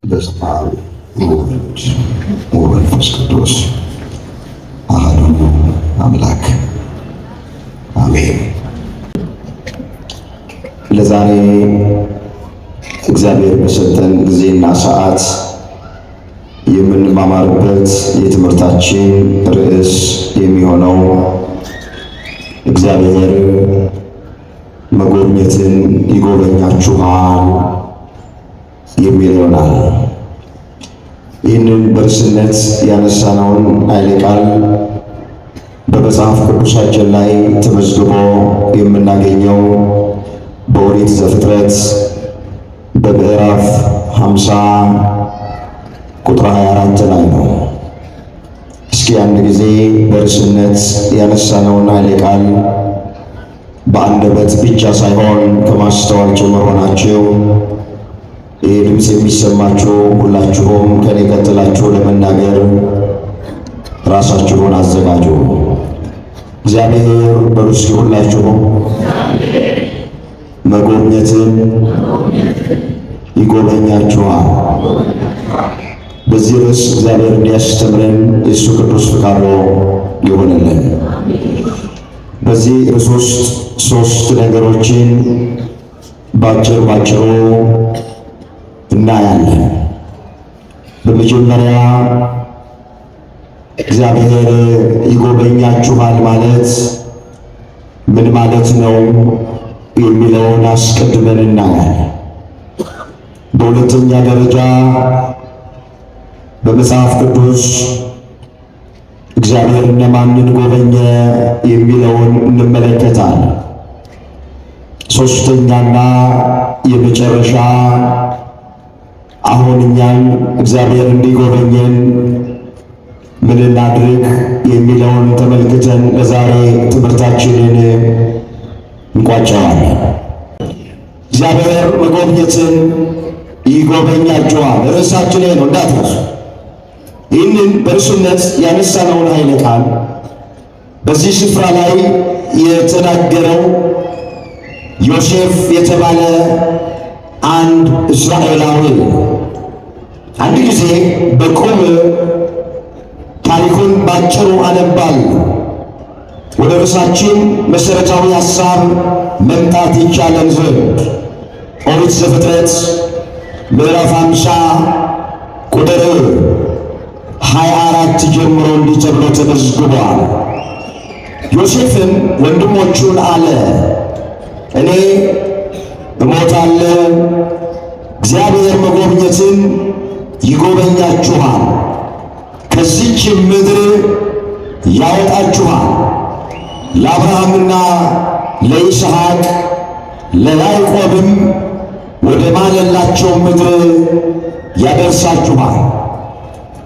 በስመ አብ ወወልድ ወመንፈስ ቅዱስ አሐዱ አምላክ አሜን። ለዛሬ እግዚአብሔር በሰጠን ጊዜና ሰዓት የምንማማርበት የትምህርታችን ርዕስ የሚሆነው እግዚአብሔር መጎብኘትን ይጎበኛችኋል የሚል ይሆናል። ይህንን በርዕስነት ያነሳነውን ኃይለ ቃል በመጽሐፍ ቅዱሳችን ላይ ተመዝግቦ የምናገኘው በኦሪት ዘፍጥረት በምዕራፍ 50 ቁጥር 24 ላይ ነው። እስኪ አንድ ጊዜ በርዕስነት ያነሳነውን ኃይለ ቃል በአንደበት ብቻ ሳይሆን ከማስተዋል ጭምር ሆናችሁ ይህ ድምፅ የሚሰማችሁ ሁላችሁም ከኔ ቀጥላችሁ ለመናገር ራሳችሁን አዘጋጁ። እግዚአብሔር በሉ እስኪ ሁላችሁም መጎብኘትን ይጎበኛችኋል። በዚህ ርዕስ እግዚአብሔር እንዲያስተምረን የእሱ ቅዱስ ፍቃዱ ይሆንልን። በዚህ ርዕስ ውስጥ ሶስት ነገሮችን ባጭሩ እናያለን። በመጀመሪያ እግዚአብሔር ይጎበኛችኋል ማለት ምን ማለት ነው የሚለውን አስቀድመን እናያለን። በሁለተኛ ደረጃ በመጽሐፍ ቅዱስ እግዚአብሔር እነማንን ጎበኘ የሚለውን እንመለከታለን። ሶስተኛና የመጨረሻ አሁን እኛን እግዚአብሔር እንዲጎበኘን ምን እናድርግ የሚለውን ተመልክተን ለዛሬ ትምህርታችንን እንቋጨዋለን። እግዚአብሔር መጎብኘትን ይጎበኛችኋል ርዕሳችን ነው፣ እንዳትረሱ። ይህንን በርዕስነት ያነሳነውን ኃይለ ቃል በዚህ ስፍራ ላይ የተናገረው ዮሴፍ የተባለ አንድ እስራኤላዊ አንድ ጊዜ በቁም ታሪኩን ባጭሩ አነባለሁ። ወደ ርዕሳችን መሠረታዊ ሐሳብ መምጣት ይቻለን ዘንድ ኦሪት ዘፍጥረት ምዕራፍ 50 ቁጥር 24 ጀምሮ እንዲህ ተብሎ ተመዝግቧል። ዮሴፍም ወንድሞቹን አለ፣ እኔ እሞታለሁ፣ እግዚአብሔር መጎብኘትን ይጎበኛችኋል፣ ከዚች ምድር ያወጣችኋል፣ ለአብርሃምና ለይስሐቅ ለያዕቆብም ወደ ማለላቸው ምድር ያደርሳችኋል።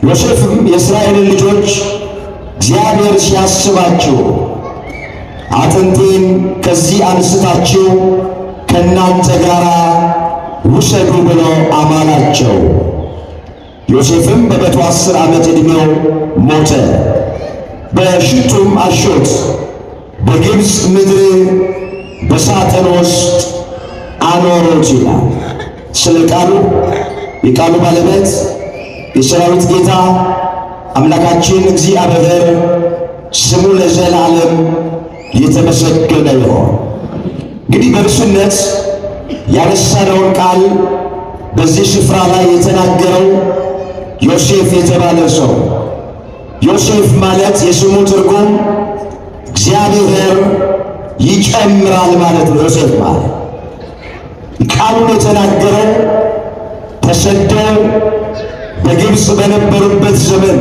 ዮሴፍም የእስራኤልን ልጆች እግዚአብሔር ሲያስባችሁ አጥንቴን ከዚህ አንስታችሁ ከእናንተ ጋር ውሰዱ ብሎ አማላቸው። ዮሴፍም በ110 ዓመት ዕድሜው ሞተ፣ በሽቱም አሾት በግብፅ ምድር በሳጥን ውስጥ አኖሩት ይላል። ስለ ቃሉ የቃሉ ባለቤት የሰራዊት ጌታ አምላካችን እግዚአብሔር ስሙ ለዘላለም የተመሰገነ ይሁን። እንግዲህ በርዕስነት ያነሳነውን ቃል በዚህ ስፍራ ላይ የተናገረው ዮሴፍ የተባለ ሰው። ዮሴፍ ማለት የስሙ ትርጉም እግዚአብሔር ይጨምራል ማለት ነው። ዮሴፍ ማለት ቃሉን የተናገረው ተሰደው በግብፅ በነበሩበት ዘመን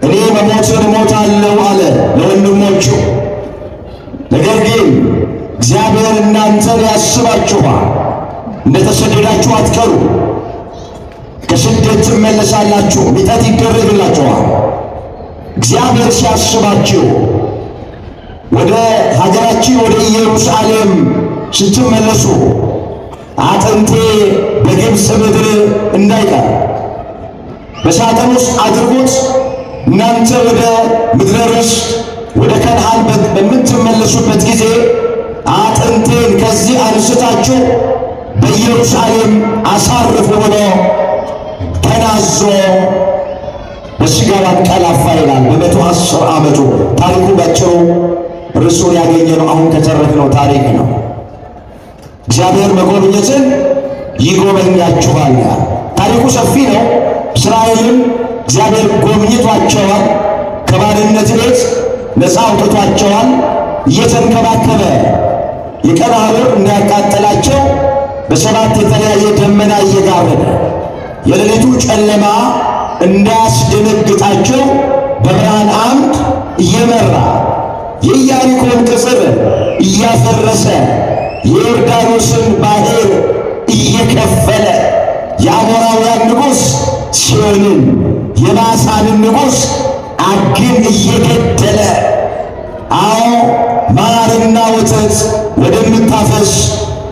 እኔ መሞትን እሞታለሁ አለ ለወንድሞቹ። ነገር ግን እግዚአብሔር እናንተን ያስባችኋል፣ እንደተሰደዳችሁ አትቀሩ፣ ከስደት ትመለሳላችሁ፣ ሚጠት ይደረግላችኋል። እግዚአብሔር ሲያስባችሁ ወደ ሀገራችን ወደ ኢየሩሳሌም ስትመለሱ አጥንቴ በግብፅ ምድር እንዳይቀር በሳጥን ውስጥ አድርጉት፣ እናንተ ወደ ምድረ ርስት ወደ ከነዓን በምትመለሱበት ጊዜ አጥንቴን ከዚህ አንስታችሁ በኢየሩሳሌም አሳርፉ ብሎ በሥጋው አንቀላፋ ይላል። በ110 ዓመቱ ታሪኩ ባጭሩ ርዕሱን ያገኘነው አሁን ከተረክነው ታሪክ ነው። እግዚአብሔር መጎብኘትን ይጎበኛችኋል። ታሪኩ ሰፊ ነው። እስራኤልን እግዚአብሔር ጎብኝቷቸዋል። ከባርነት ቤት ነፃ አውጥቷቸዋል። እየተንከባከበ የቀን ሐሩር እንዳያቃጥላቸው በሰባት የተለያየ ደመና እየጋረደ የሌሊቱ ጨለማ እንዳያስደነግጣቸው በብርሃን አምድ እየመራ የኢያሪኮን ቅጽር እያፈረሰ የዮርዳኖስን ባሕር እየከፈለ የአሞራውያን ንጉሥ ሲሆንን የባሳንን ንጉሥ ዐግን እየገደለ አዎ ማርና ወተት ወደምታፈስ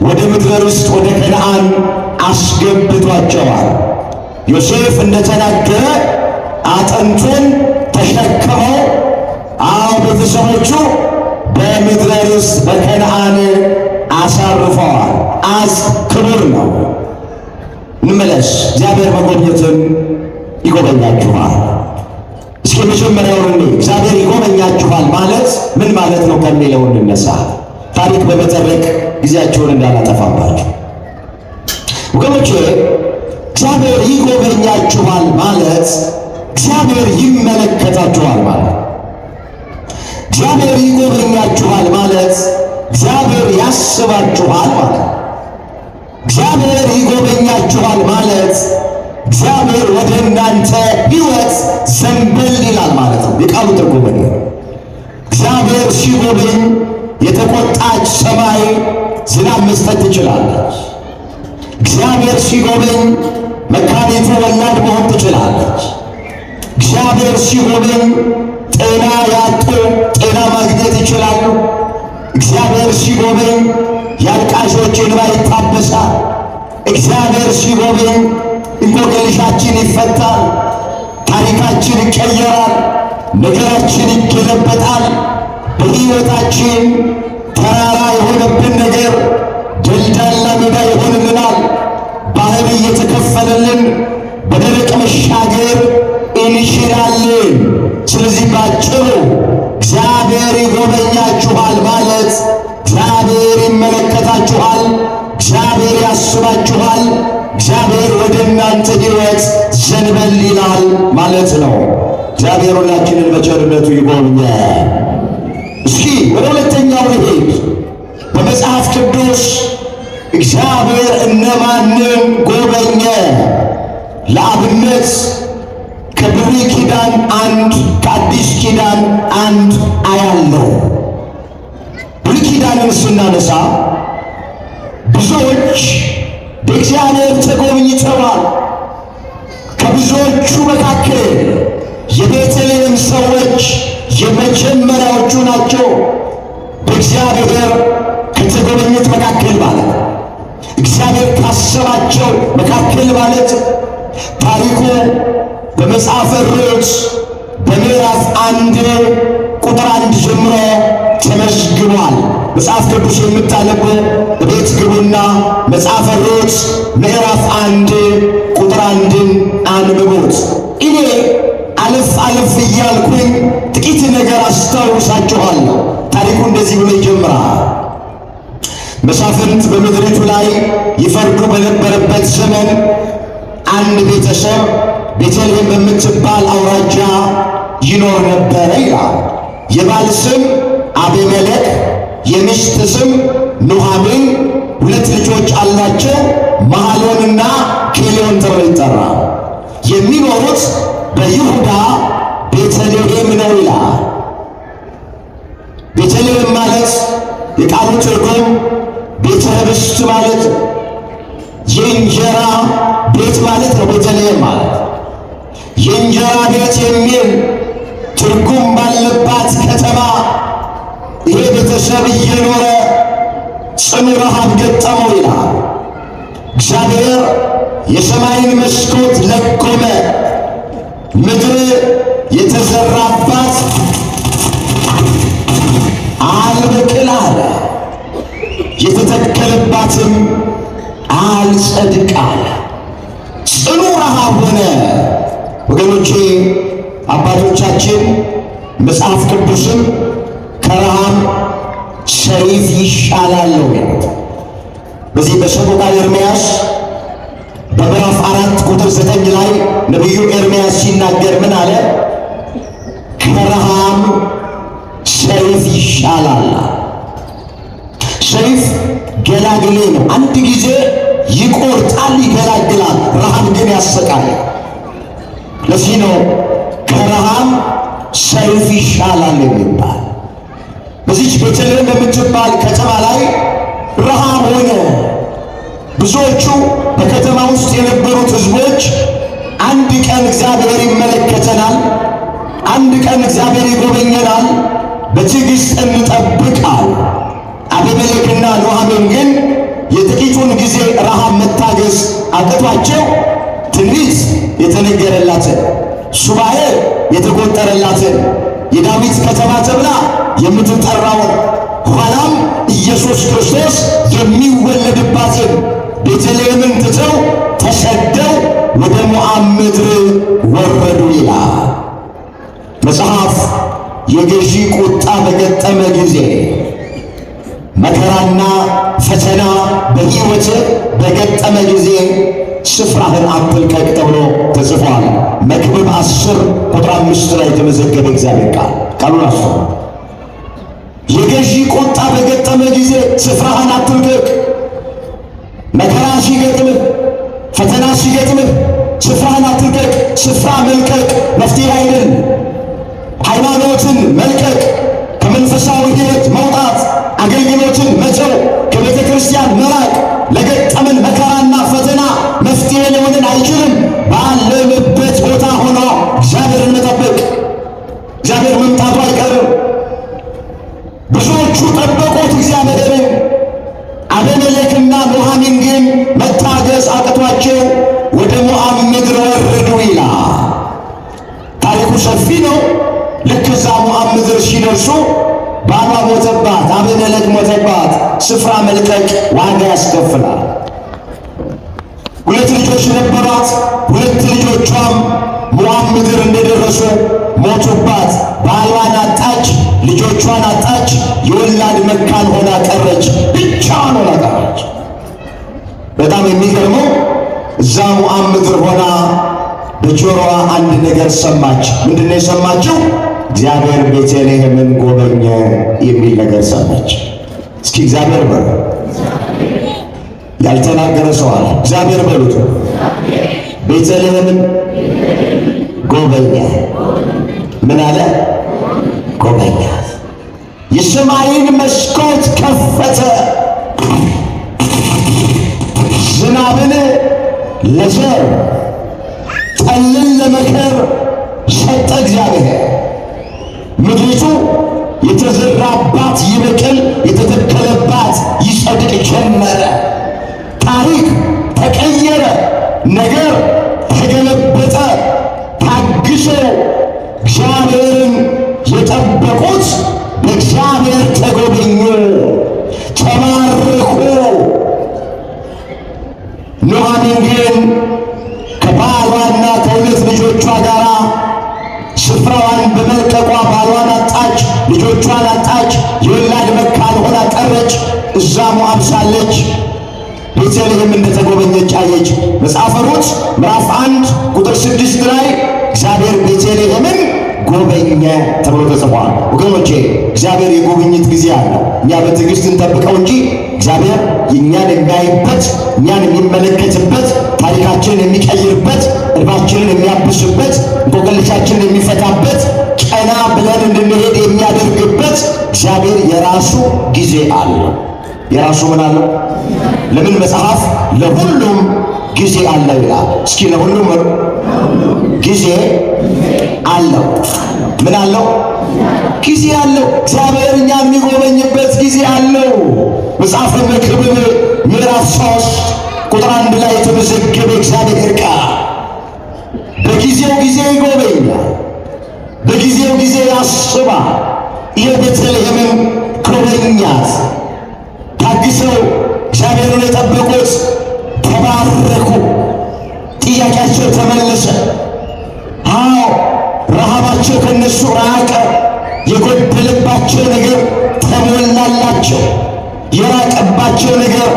ወደ ምድረ ርስት ወደ ከነዓን አስገብቷቸዋል። ዮሴፍ እንደተናገረ አጥንቱን ተሸክመው አዎ ቤተሰቦቹ በምድረ ርስት በከነዓን አሳርፈዋል። ክቡር ነው። እንመለስ። እግዚአብሔር መጎብኘትን ይጎበኛችኋል። እስኪ መጀመሪያውን እግዚአብሔር ይጎበኛችኋል ማለት ምን ማለት ነው ከሚለው እንነሳ። ታሪክ በመተረክ ጊዜያቸውን እንዳላጠፋባችሁ ወገኖቼ፣ እግዚአብሔር ይጎበኛችኋል ማለት እግዚአብሔር ይመለከታችኋል ማለት። እግዚአብሔር ይጎበኛችኋል ማለት እግዚአብሔር ያስባችኋል ማለት። እግዚአብሔር ይጎበኛችኋል ማለት እግዚአብሔር ወደ እናንተ ሕይወት ዘንበል ይላል ማለት ነው። የቃሉ ትርጉም ነው። እግዚአብሔር ሲጎበኝ የተቆጣች ሰማይ ዝናብ መስጠት ትችላለች። እግዚአብሔር ሲጎበኝ መካኒቱ ወላድ መሆን ትችላለች። እግዚአብሔር ሲጎበኝ ጤና ያጡ ጤና ማግኘት ይችላሉ። እግዚአብሔር ሲጎበኝ የአልቃሾች እንባ ይታበሳል። እግዚአብሔር ሲጎበኝ እንቆቅልሻችን ይፈታል። ታሪካችን ይቀየራል። ነገራችን ይገለበጣል። በሕይወታችን ተራራ የሆነብን ነገር ደልዳላ ሜዳ ይሆንልናል። ባህር እየተከፈለልን በደረቅ መሻገር እንችላለን። ስለዚህ ባጭሩ እግዚአብሔር ይጎበኛችኋል ማለት እግዚአብሔር ይመለከታችኋል፣ እግዚአብሔር ያስባችኋል፣ እግዚአብሔር ወደ እናንተ ሕይወት ዘንበል ይላል ማለት ነው። እግዚአብሔር ሁላችንን በቸርነቱ ይጎብኘ። እስኪ ወደ ሁለተኛው ልሄድ። በመጽሐፍ ቅዱስ እግዚአብሔር እነማንን ጎበኘ? ለአብነት ከብሉይ ኪዳን አንድ ከአዲስ ኪዳን አንድ አያለው። ብሉይ ኪዳንን ስናነሳ ብዙዎች በእግዚአብሔር ተጎብኝተዋል። ከብዙዎቹ መካከል የቤተልሔም ሰዎች የመጀመሪያዎቹ ናቸው። በእግዚአብሔር ከተጎበኙት መካከል ማለት እግዚአብሔር ካሰባቸው መካከል ማለት ታሪኩ በመጽሐፈ ሩት በምዕራፍ 1 ቁጥር 1 ጀምሮ ተመዝግቧል። መጽሐፍ ቅዱስ የምታነቡ ቤት ግቡና መጽሐፈ ሩት ምዕራፍ 1 ቁጥር 1ን አንብቡት። እኔ አለፍ እያልኩኝ ጥቂት ነገር አስታውሳችኋለሁ። ታሪኩ እንደዚህ ብሎ ይጀምራል። መሳፍንት በምድሪቱ ላይ ይፈርዱ በነበረበት ዘመን አንድ ቤተሰብ ቤተልሔም በምትባል አውራጃ ይኖር ነበረ ይላል። የባል ስም አቤሜሌክ፣ የሚስት ስም ኑኃሚን፣ 2 ልጆች አሏቸው፣ መሐሎንና ኬሌዎን ተብለው ይጠራል። የሚኖሩት በይሁዳ ቤተልሔም ነው ይላል። ቤተልሔም ማለት የቃሉ ትርጉም ቤተ ኅብስት ማለት የእንጀራ ቤት ማለት ነው። ቤተልሔም ማለት የእንጀራ ቤት የሚል ትርጉም ባለባት ከተማ ይሄ ቤተሰብ እየኖረ ጽኑ ረሃብ ገጠመው ይላል። እግዚአብሔር የሰማይን መስኮት ለጎመ። ምድር የተዘራባት አልበቅል አለ፣ የተተከለባትም አልጸድቅ አለ። ጽኑ ረሃብ ሆነ። ወገኖቼ አባቶቻችን መጽሐፍ ቅዱስም ከረሃብ ሰይፍ ይሻላል ነው ያሉት። በዚህ በሰቆቃወ ኤርምያስ በምዕራፍ 4 ቁጥር 9 ላይ ነቢዩ ኤርምያስ ሲናገር ምን አለ? ከረሃብ ሰይፍ ይሻላል። ሰይፍ ገላግሌ ነው። አንድ ጊዜ ይቆርጣል፣ ይገላግላል። ረሃብ ግን ያሰቃያል። ለዚህ ነው ከረሃብ ሰይፍ ይሻላል የሚባል። በዚች ቤተልሔም በምትባል ከተማ ላይ ረሃብ ሆነ። ብዙዎቹ በከተማ ውስጥ የነበሩት ሕዝቦች አንድ ቀን እግዚአብሔር ይመለከተናል፣ አንድ ቀን እግዚአብሔር ይጎበኘናል፣ በትዕግሥት እንጠብቃል። አቤሜሌክና ኑኃሚን ግን የጥቂቱን ጊዜ ረሃብ መታገስ አቅቷቸው ትንቢት የተነገረላትን ሱባኤ የተቆጠረላትን የዳዊት ከተማ ተብላ የምትጠራውን ኋላም ኢየሱስ ክርስቶስ የሚወለድባትን ቤተልሔምን ትተው ተሰደው ወደ ሞዓብ ምድር ወረዱ ይላል መጽሐፍ። የገዢ ቁጣ በገጠመ ጊዜ መከራና ፈተና በሕይወት በገጠመ ጊዜ ስፍራህን አትልቀቅ ተብሎ ተጽፏል። መክብብ 10 ቁጥር 5 ላይ የተመዘገበ እግዚአብሔር ቃሉን አስቶ የገዢ ቁጣ በገጠመ ጊዜ ስፍራህን አትልቀቅ። መከራ ሲገጥምህ፣ ፈተና ሲገጥምህ ስፍራህን አትልቀቅ። ስፍራ መልቀቅ መፍትሄ አይደለም። ሃይማኖትን መልቀቅ፣ ከመንፈሳዊ ሕይወት መውጣት፣ አገልግሎትን መተው፣ ከቤተ ክርስቲያን መራቅ ለገጠመን መከራና ፈተና መፍትሄ ሊሆንን አይችልም። ባለንበት ቦታ ሆኖ እግዚአብሔርን መጠበቅ። እግዚአብሔር መምጣቱ አይቀርም። ብዙዎቹ ጠበቁት እግዚአብሔርን። አቤሜሌክና ኑኃሚን ግን መታገስ አቅቷቸው ወደ ሞዓብ ምድር ወረዱ ይላል። ታሪኩ ሰፊ ነው። ልክ እዛ ሞዓብ ምድር ሲደርሱ ባሏ ሞተባት፣ አቤሜሌክ ሞተባት። ስፍራ መልቀቅ ዋጋ ያስከፍላል። 2 ልጆች ነበሯት። 2 ልጆቿም ሞዓብ ምድር እንደደረሱ ሞቱባት። ባሏን አጣች፣ ልጆቿን አጣች። የወላድ መካን ሆና ቀረች። ብቻዋን ሆና ቀረች። በጣም የሚገርመው እዛ ሞዓብ ምድር ሆና በጆሮዋ አንድ ነገር ሰማች። ምንድነው የሰማችው? እግዚአብሔር ቤተልሔምን ጎበኘ የሚል ነገር ሰማች። እስኪ እግዚአብሔር በሉ። ያልተናገረ ሰው አለ? እግዚአብሔር በሉት። ቤተልሔምን ጎበኘ። ምን አለ? ጎበኛት። የሰማይን መስኮት ከፈተ። ዝናብን ለዘር ጠልን ለመከር ሰጠ እግዚአብሔር። ምድሪቱ የተዘራባት ይበቅል፣ የተተከለባት ይጸድቅ ጀመረ። ታሪክ ተቀየረ። ነገር ተገለበጠ። ታግሰው እግዚአብሔርን የጠበቁት በእግዚአብሔር ተጎበኙ፣ ተባረኩ። ኑኃሚን ግን ከባሏና ከ2 ልጆቿ ጋር ስፍራዋን በመልቀቋ ባሏን አጣች፣ ልጆቿን አጣች። የወላድ መካን ሆና ቀረች። እዛ ሞዓብ ሳለች ቤተልሔም እንደተጎበኘች አየች። መጽሐፈ ሩት ምዕራፍ 1 ቁጥር 6 ላይ እግዚአብሔር ቤተልሔምን ጎበኘ ተብሎ ተጽፏል። ወገኖቼ እግዚአብሔር የጉብኝት ጊዜ አለው። እኛ በትዕግሥት እንጠብቀው እንጂ እግዚአብሔር እኛን የሚያይበት፣ እኛን የሚመለከትበት፣ ታሪካችንን የሚቀይርበት፣ እንባችንን የሚያብስበት፣ እንቆቅልሻችንን የሚፈታበት፣ ቀና ብለን እንድንሄድ የሚያደርግበት እግዚአብሔር የራሱ ጊዜ አለው። የራሱ ምን አለው? ለምን መጽሐፍ ለሁሉም ጊዜ አለው ይላል። እስኪ ለሁሉም ጊዜ አለው። ምን አለው? ጊዜ አለው። እግዚአብሔር እኛን የሚጎበኝበት ጊዜ አለው። መጽሐፈ መክብብ ምዕራፍ 3 ቁጥር 1 ላይ የተመዘገበ እግዚአብሔር ቃል በጊዜው ጊዜ ይጎበኛል፣ በጊዜው ጊዜ ያስባል። የቤተልሔምን ጎበኛት። ታግሰው እግዚአብሔርን የጠበቁት ተባረኩ። ጥያቄያቸው ተመለሰ። አዎ ረሃባቸው ከነሱ ራቀ። የጎደለባቸው ነገር ተሞላላቸው። የራቀባቸው ነገር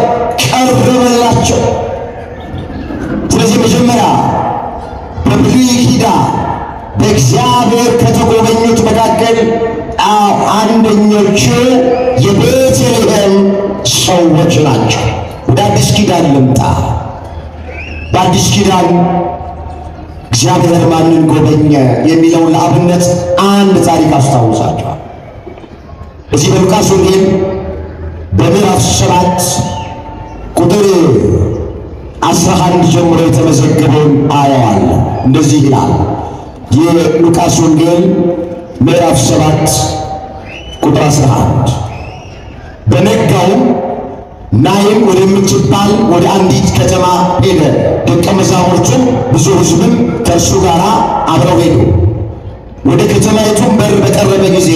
ቀረበላቸው። ስለዚህ መጀመሪያ በብሉይ ኪዳን በእግዚአብሔር ከተጎበኙት መካከል አንደኞቹ የቤተልሔም ሰዎች ናቸው። ወደ አዲስ ኪዳን ልምጣ። በአዲስ ኪዳን እግዚአብሔር ማንን ጎበኘ የሚለውን ለአብነት አንድ ታሪክ አስታውሳቸዋል። እዚህ በሉቃስ ወንጌል በምዕራፍ 7 ቁጥር 11 ጀምሮ የተመዘገበውን አየዋለሁ። እንደዚህ ይላል። የሉቃስ ወንጌል ምዕራፍ 7 ቁጥር 11 በነጋውም ናይን ወደምትባል ወደ አንዲት ከተማ ሄደ። ደቀ መዛሙርቱም ብዙ ሕዝብም ከእርሱ ጋር አብረው ሄዱ። ወደ ከተማይቱም በር በቀረበ ጊዜ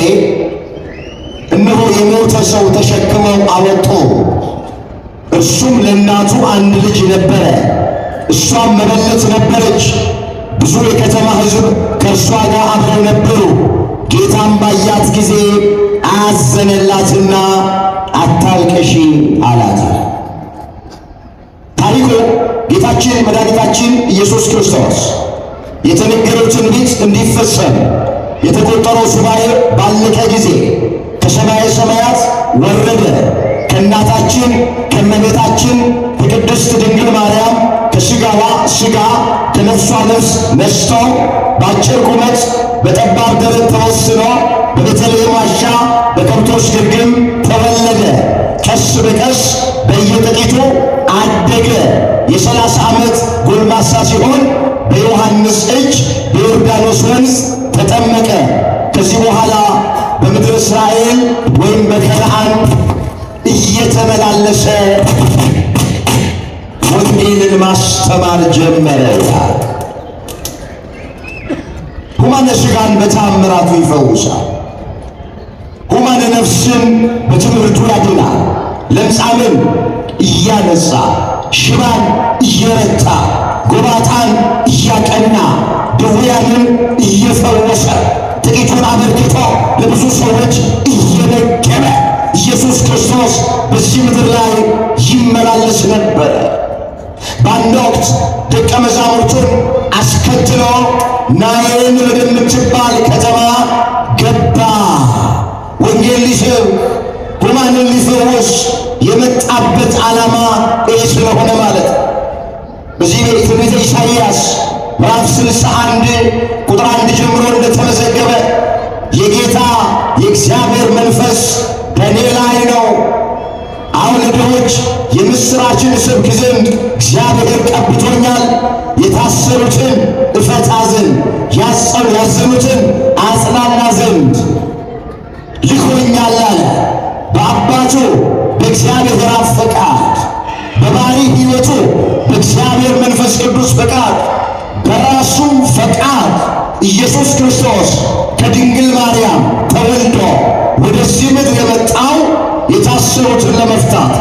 እነሆ የሞተ ሰው ተሸክመው አወጡ። እርሱም ለእናቱ አንድ ልጅ ነበረ፣ እሷም መበለት ነበረች። ብዙ የከተማ ሕዝብ ከእርሷ ጋር አብረው ነበሩ። ጌታም ባያት ጊዜ አዘነላትና አታልቅሺ አላት። ታሪኩ ጌታችን መድኃኒታችን ኢየሱስ ክርስቶስ የተነገረው ትንቢት እንዲፈጸም የተቆጠረው ሱባኤ ባለቀ ጊዜ ከሰማየ ሰማያት ወረደ። ከእናታችን ከእመቤታችን ከቅድስት ድንግል ማርያም ከሥጋዋ ሥጋ ከነፍሷ ነፍስ ነስቶ በአጭር ቁመት በጠባብ ደረት ተወስኖ በቤተልሔም ዋሻ በከብቶች ግርግም ተወለደ። ቀስ በቀስ በየጥቂቱ አደገ። የ30 ዓመት ጎልማሳ ሲሆን በዮሐንስ እጅ በዮርዳኖስ ወንዝ ተጠመቀ። ከዚህ በኋላ በምድር እስራኤል ወይም በከነዓን እየተመላለሰ ወንጌልን ማስተማር ጀመረ። ሁማነ ሥጋን በተአምራቱ ይፈውሳል። ሁማነ ነፍስን በትምህርቱ ያድናል። ለምጻምን እያነጻ፣ ሽባን እየረታ፣ ጎባጣን እያቀና፣ ድውያንን እየፈወሰ፣ ጥቂቱን አበርክቶ ለብዙ ሰዎች እየመገበ ኢየሱስ ክርስቶስ በዚህ ምድር ላይ ይመላለስ ነበረ። በአንድ ወቅት ደቀ መዛሙርቱን አስከትሎ ናይን ወደምትባል ከተማ ገባ። ወንጌል ሊሰብክ ሁማንን ሊፈውስ የመጣበት ዓላማ ይህ ስለሆነ ማለት በዚህ በትንቢተ ኢሳይያስ ምዕራፍ 61 ቁጥር 1 ጀምሮ እንደተመዘገበ የጌታ የእግዚአብሔር መንፈስ በእኔ ላይ ነው፣ አሁን ለድሆች የምሥራችን እሰብክ ዘንድ እግዚአብሔር ቀብቶኛል፣ የታሰሩትን እፈታ ዘንድ፣ ያዘኑትን አጽናና ዘንድ ልኮኛል አለ። በአባቱ በእግዚአብሔር አብ ፈቃድ፣ በባሕርይ ሕይወቱ በእግዚአብሔር መንፈስ ቅዱስ ፈቃድ፣ በራሱ ፈቃድ ኢየሱስ ክርስቶስ ከድንግል ማርያም ተወልዶ ወደዚህ ምድር የመጣው የታሰሩትን ለመፍታት፣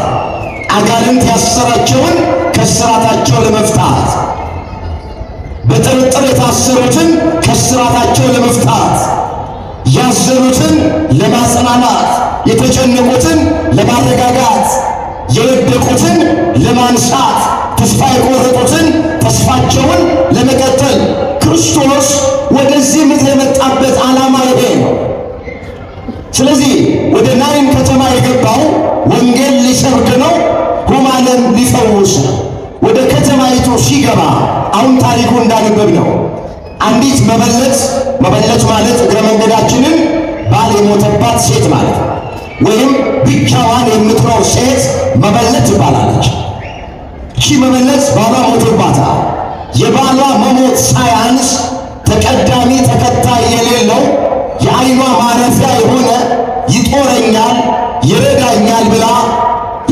አጋንንት ያሰራቸውን ከስራታቸው ለመፍታት፣ በጥርጥር የታሰሩትን ከስራታቸው ለመፍታት፣ ያዘኑትን ለማጽናናት፣ የተጨነቁትን ለማረጋጋት፣ የወደቁትን ለማንሳት፣ ተስፋ የቆረጡትን ተስፋቸውን ለመቀጠል ክርስቶስ ወደዚህ ምድር የመጣበት ዓላማ ይሄ ነው። ስለዚህ ወደ ናይን ከተማ የገባው ወንጌል ሊሰብክ ነው፣ ሁማንን ሊፈውስ ነው። ወደ ከተማይቱ ሲገባ አሁን ታሪኩ እንዳነበብ ነው። አንዲት መበለት ማለት እግረ መንገዳችንን ባል የሞተባት ሴት ማለት ነው። ወይም ብቻዋን የምትኖር ሴት መበለት ትባላለች። ይቺ መበለት ባሏ ሞቶባታል። የባሏ መሞት ሳያንስ ተቀዳሚ ተከታይ የሌለው የዓይኗ ማረፊያ የሆነ ይጦረኛል፣ ይረዳኛል ብላ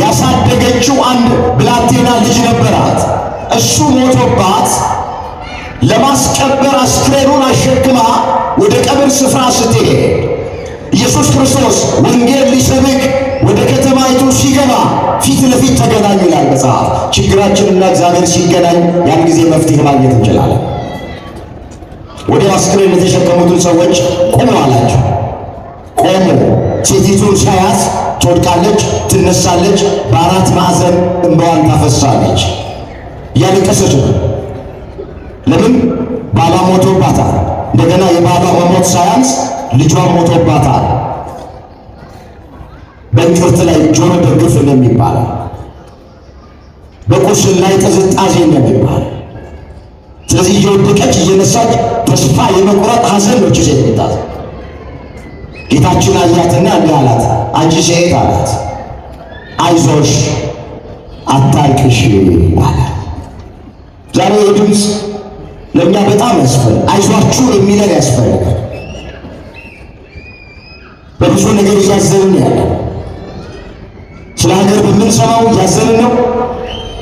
ያሳደገችው አንድ ብላቴና ልጅ ነበራት። እሱ ሞቶባት ለማስቀበር አስክሬኑን አሸክማ ወደ ቀብር ስፍራ ስትሄድ ኢየሱስ ክርስቶስ ወንጌል ሊሰብክ ወደ ከተማይቱ ሲገባ ፊት ለፊት ተገናኙ ይላል መጽሐፍ። ችግራችንና እግዚአብሔር ሲገናኝ ያን ጊዜ መፍትሄ ማግኘት እንችላለን። ወደ አስክሬን የተሸከሙትን ሰዎች ቆሙ አላቸው። ቆሙ። ሴቲቱን ሳያት ትወድቃለች፣ ትነሳለች፣ በአራት ማዕዘን እንባዋን ታፈሳለች። እያለቀሰች ነው። ለምን? ባሏ ሞቶባታል። እንደገና የባሏ መሞት ሳያንስ ልጇ ሞቶባታል። በእንቅርት ላይ ጆሮ ደግፍ ነው የሚባለው፣ በቁስል ላይ ቅዝቃዜ ነው የሚባለው። ስለዚህ እየወደቀች እየነሳች ተስፋ የመቁረጥ ሐዘን ነው ሴት የምታዝ። ጌታችን አያትና እንዲህ አላት፣ አንቺ ሴት አላት፣ አይዞሽ አታልቅሽ አለ። ዛሬ የድምፅ ለእኛ በጣም ያስፈልጋል። አይዟችሁ የሚለን ያስፈልጋል። በብዙ ነገር እያዘንን ያለ፣ ስለ ሀገር በምንሰማው እያዘንን ነው።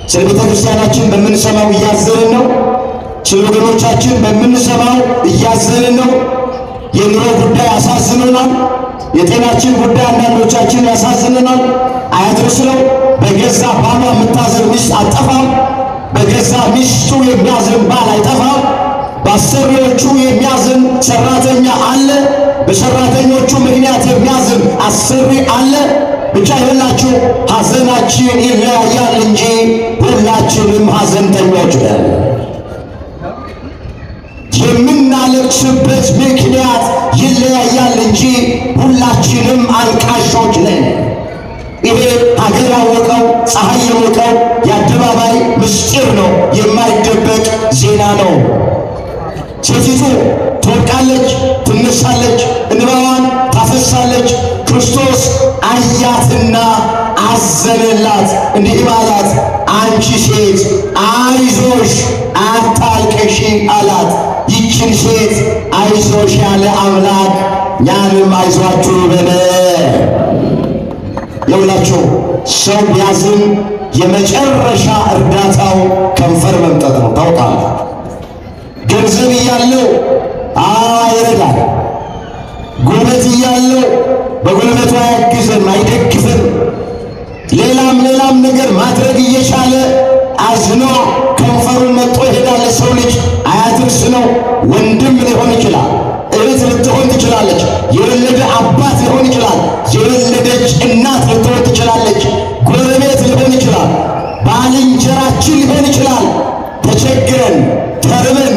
ስለ ቤተ ክርስቲያናችን በምንሰማው እያዘንን ነው። ስለ ወገኖቻችን በምንሰማው እያዘንን ነው። የኑሮ ጉዳይ ያሳዝነናል። የጤናችን ጉዳይ አንዳንዶቻችን ያሳዝነናል። አያድርስ ነው። በገዛ ባሏ የምታዝን ሚስት አጠፋም። በገዛ ሚስቱ የሚያዝን ባል አይጠፋም። በአሰሪዎቹ የሚያዝን ሰራተኛ አለ። በሰራተኞቹ ምክንያት የሚያዝን አሰሪ አለ። ብቻ ይኸውላችሁ ሐዘናችን ይለያያል እንጂ ሁላችንም ሐዘንተኞች ነን። የምናለቅስበት ምክንያት ይለያያል እንጂ ሁላችንም አልቃሾች ነን። ይሄ ሀገር ያወቀው ፀሐይ የሞቀው የአደባባይ ምስጢር ነው፣ የማይደበቅ ዜና ነው። ሴቲቱ ትወድቃለች፣ ትነሳለች፣ እንባዋን ታፈሳለች። ክርስቶስ አያትና አዘነላት፣ እንዲህ አላት፣ አንቺ ሴት አይዞሽ አታልቅሺ አላት። ይችን ሴት አይዞሽ ያለ አምላክ እኛንም አይዟችሁ ይበለ። የውላችሁ ሰው ቢያዝን የመጨረሻ እርዳታው ከንፈር መምጠጥ ነው። ታውቃለህ፣ ገንዘብ እያለው ይረዳል። ጉልበት እያለው በጉልበቱ አያግዘን አይደግፍን። ሌላም ነገር ማድረግ እየቻለ አዝኖ ከንፈሩን መጥቶ ይሄዳል። ሰው ልጅ አያድርስ ነው። ወንድም ሊሆን ይችላል፣ እህት ልትሆን ትችላለች፣ የወለደ አባት ሊሆን ይችላል፣ የወለደች እናት ልትሆን ትችላለች፣ ጎረቤት ሊሆን ይችላል፣ ባልንጀራችን ሊሆን ይችላል። ተቸግረን ተርበን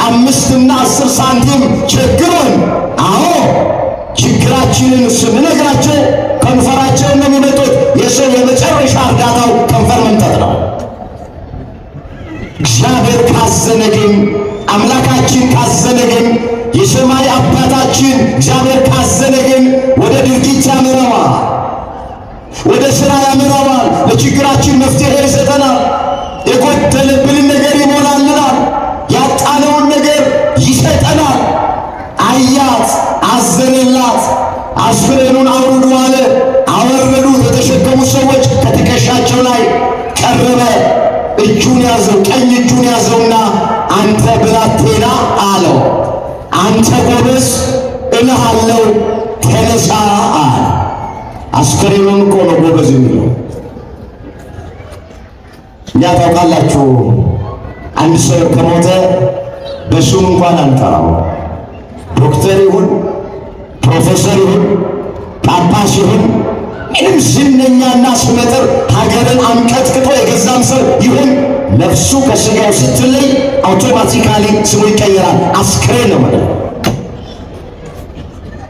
5 እና 10 ሳንቲም ቸግሮን፣ አዎ ችግራችንን ስንነግራቸው ከንፈራቸውን ነው የሚመጡት። የሰው የመጨረሻ እርዳታው ከንፈር መምጠጥ ነው። እግዚአብሔር ካዘነ ግን፣ አምላካችን ካዘነ ግን፣ የሰማይ አባታችን እግዚአብሔር ካዘነ ግን ወደ ድርጊት ያመራዋል፣ ወደ ሥራ ያመራዋል። ለችግራችን መፍትሄ ይሰጠናል። የጎደለብንን ነገር ይሞላልናል። ያጣነውን ነገር ይሰጠናል። አያት፣ አዘነላት። አስክሬኑን አውርዱ አለ። አወረዱት። የተሸከሙ ሰዎች ከትከሻቸው ላይ ቀረበ። እጁን ያዘው፣ ቀኝ እጁን ያዘውና አንተ ብላቴና አለው፣ አንተ ጎበዝ እልሃለሁ ተነሳ አለ። አስክሬኑን እኮ ነው ጎበዝ የሚለው። እኛ ታውቃላችሁ፣ አንድ ሰው ከሞተ በስሙ እንኳን አንጠራው። ዶክተር ይሁን ፕሮፌሰር ይሁን ጳጳስ ይሁን ምንም ዝነኛና ስመጥር ሀገርን አንቀጥቅጦ የገዛም ሰው ይሁን ነፍሱ ከሥጋው ስትለይ አውቶማቲካሊ ስሙ ይቀየራል። አስክሬን ነው ማለት ነው።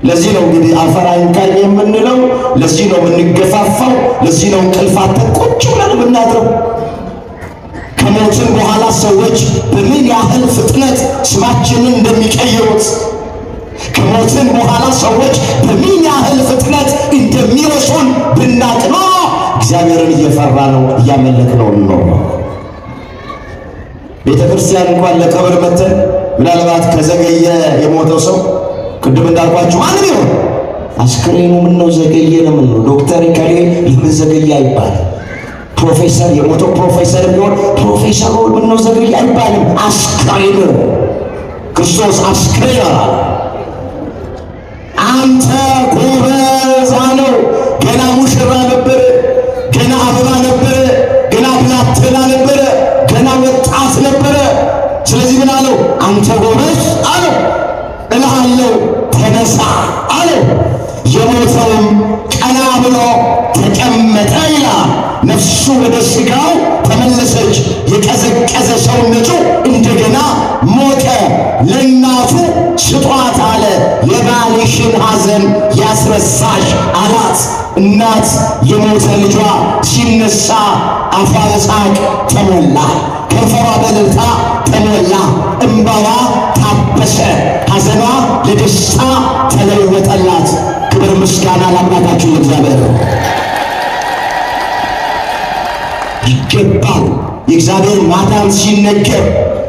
ለዚህ ነው እንግዲህ አፈር አይንካኝ የምንለው። ለዚህ ነው የምንገፋፋው። ለዚህ ነው እንቅልፋተን ቁጭ ብለን የምናድረው። ከሞትን በኋላ ሰዎች በምን ያህል ፍጥነት ስማችንን እንደሚቀይሩት፣ ከሞትን በኋላ ሰዎች በምን ያህል ፍጥነት እንደሚረሱን ብናቅ ነው። እግዚአብሔርን እየፈራ ነው እያመለክ ነው ነው። ቤተ ክርስቲያን እንኳን ለቀብር መተን ምናልባት ከዘገየ የሞተው ሰው ቅድም እንዳልኳችሁ ማንም ይሁን አስክሬኑ ምን ነው ዘገየ ነው ምን ነው ዶክተር ከሌ ለምን ዘገየ አይባልም። ፕሮፌሰር የሞተው ፕሮፌሰር ቢሆን ፕሮፌሰሩ ምን ነው ዘገየ አይባልም። አስክሬኑ ክርስቶስ አስክሬን አለ። አንተ ጎበዝ አለው። ገና ሙሽራ ነበረ፣ ገና አበባ ነበረ፣ ገና ብላቴና ነበረ፣ ገና ወጣት ነበረ። ስለዚህ ምን አለው? አንተ ጎበዝ አለው፣ እልሃለሁ ተነሳ አለው። የሞተውም ቀና ብሎ ተቀመጠ ይላል። ነፍሱ ወደ ሥጋው ተመለሰች። የቀዘቀዘ ሰውነቱ እንደገና ሞተ። ለእናቱ ስጧት አለ፣ የባልሽን ሐዘን ያስረሳሽ አላት። እናት የሞተ ልጇ ሲነሳ አፏ በሳቅ ተሞላ፣ ከንፈሯ በእልልታ ተሞላ፣ እምባዋ ታበሰ፣ ሐዘኗ ለደስታ ተለወጠላት። ክብር ምስጋና ለአምላካችን ለእግዚአብሔር ይገባል። የእግዚአብሔር ማዳን ሲነገር፣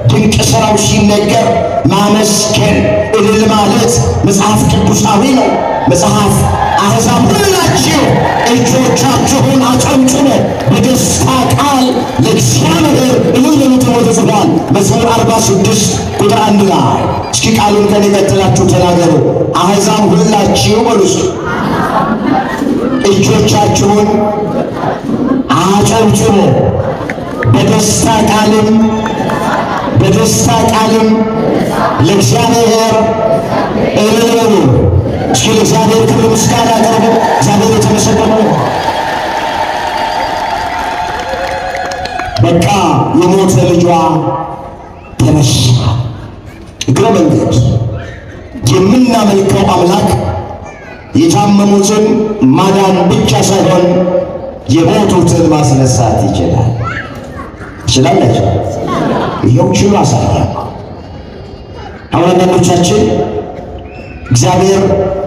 ድንቅ ሥራው ሲነገር ማመስገን፣ እልል ማለት መጽሐፍ ቅዱሳዊ ነው። መጽሐፍ አሕዛብ ሁላችሁ እጆቻችሁን አጨብጭቡ፣ በደስታ ቃል ለእግዚአብሔር እልል በሉ ተብሎ ተጽፏል። መዝሙር 46 ቁጥር 1 ላይ እስኪ ቃሉን ከኔ ቀጥላችሁ ተናገሩ። አሕዛብ ሁላችሁ በሉ እጆቻችሁን አጨብጭቡ፣ በደስታ ቃልም ለእግዚአብሔር እልል በሉ። እስኪ ለእግዚአብሔር ክብር ምስጋና አቅርቡ። እግዚአብሔር የተመሰገነ ነው። በቃ የሞተ ልጇ ተነሳ። እግረ መንገድ የምናመልከው አምላክ የታመሙትን ማዳን ብቻ ሳይሆን የሞቱትን ማስነሳት ይችላል። ይችላላችሁ? ይኸው ችሎ አሳያ። አሁን አንዳንዶቻችን እግዚአብሔር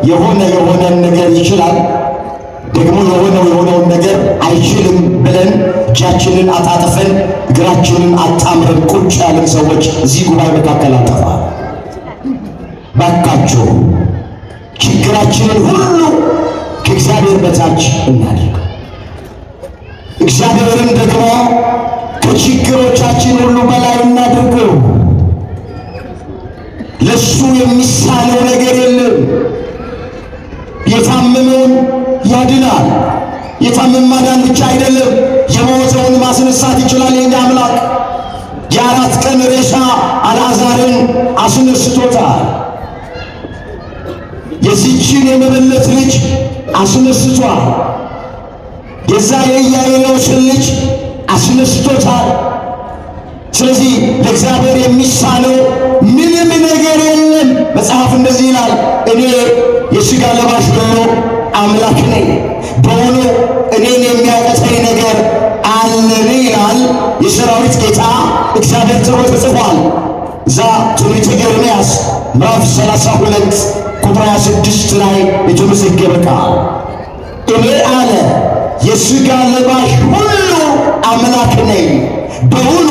የሆነን ነገር ይችላል፣ ደግሞ የሆነውን ነገር አይችልም ብለን እጃችንን አጣጥፈን እግራችንን አጣምረን ቁጭ ያለን ሰዎች እዚህ ጉባኤ መካከል አጠፋ። ባካችሁ ችግራችንን ሁሉ ከእግዚአብሔር በታች እናድርግ። እግዚአብሔርን ደግሞ ከችግሮቻችን ሁሉ በላይ እናድርገው። ለሱ የሚሳነው ነገር የለም። የታመመውን ያድናል። የታመመ ማዳን ብቻ አይደለም፣ የሞተውን ማስነሳት ይችላል። የኛ አምላክ የ4 ቀን ሬሳ አልዓዛርን አስነስቶታል። የዚችን የመበለት ልጅ አስነስቷል። የዛ የኢያኢሮስን ልጅ አስነስቶታል። ስለዚህ ለእግዚአብሔር የሚሳነው ምንም ነገር የለም። መጽሐፍ እንደዚህ ይላል፣ እኔ የሥጋ ለባሽ ሁሉ አምላክ ነኝ፣ በውኑ እኔን የሚያቅተኝ ነገር አለን ይላል የሠራዊት ጌታ እግዚአብሔር ተብሎ ተጽፏል። እዛ ትንቢተ ኤርምያስ ምዕራፍ 32 ቁጥር 26 ላይ የተመዘገበ ቃል እኔ አለ የሥጋ ለባሽ ሁሉ አምላክ ነኝ፣ በውኑ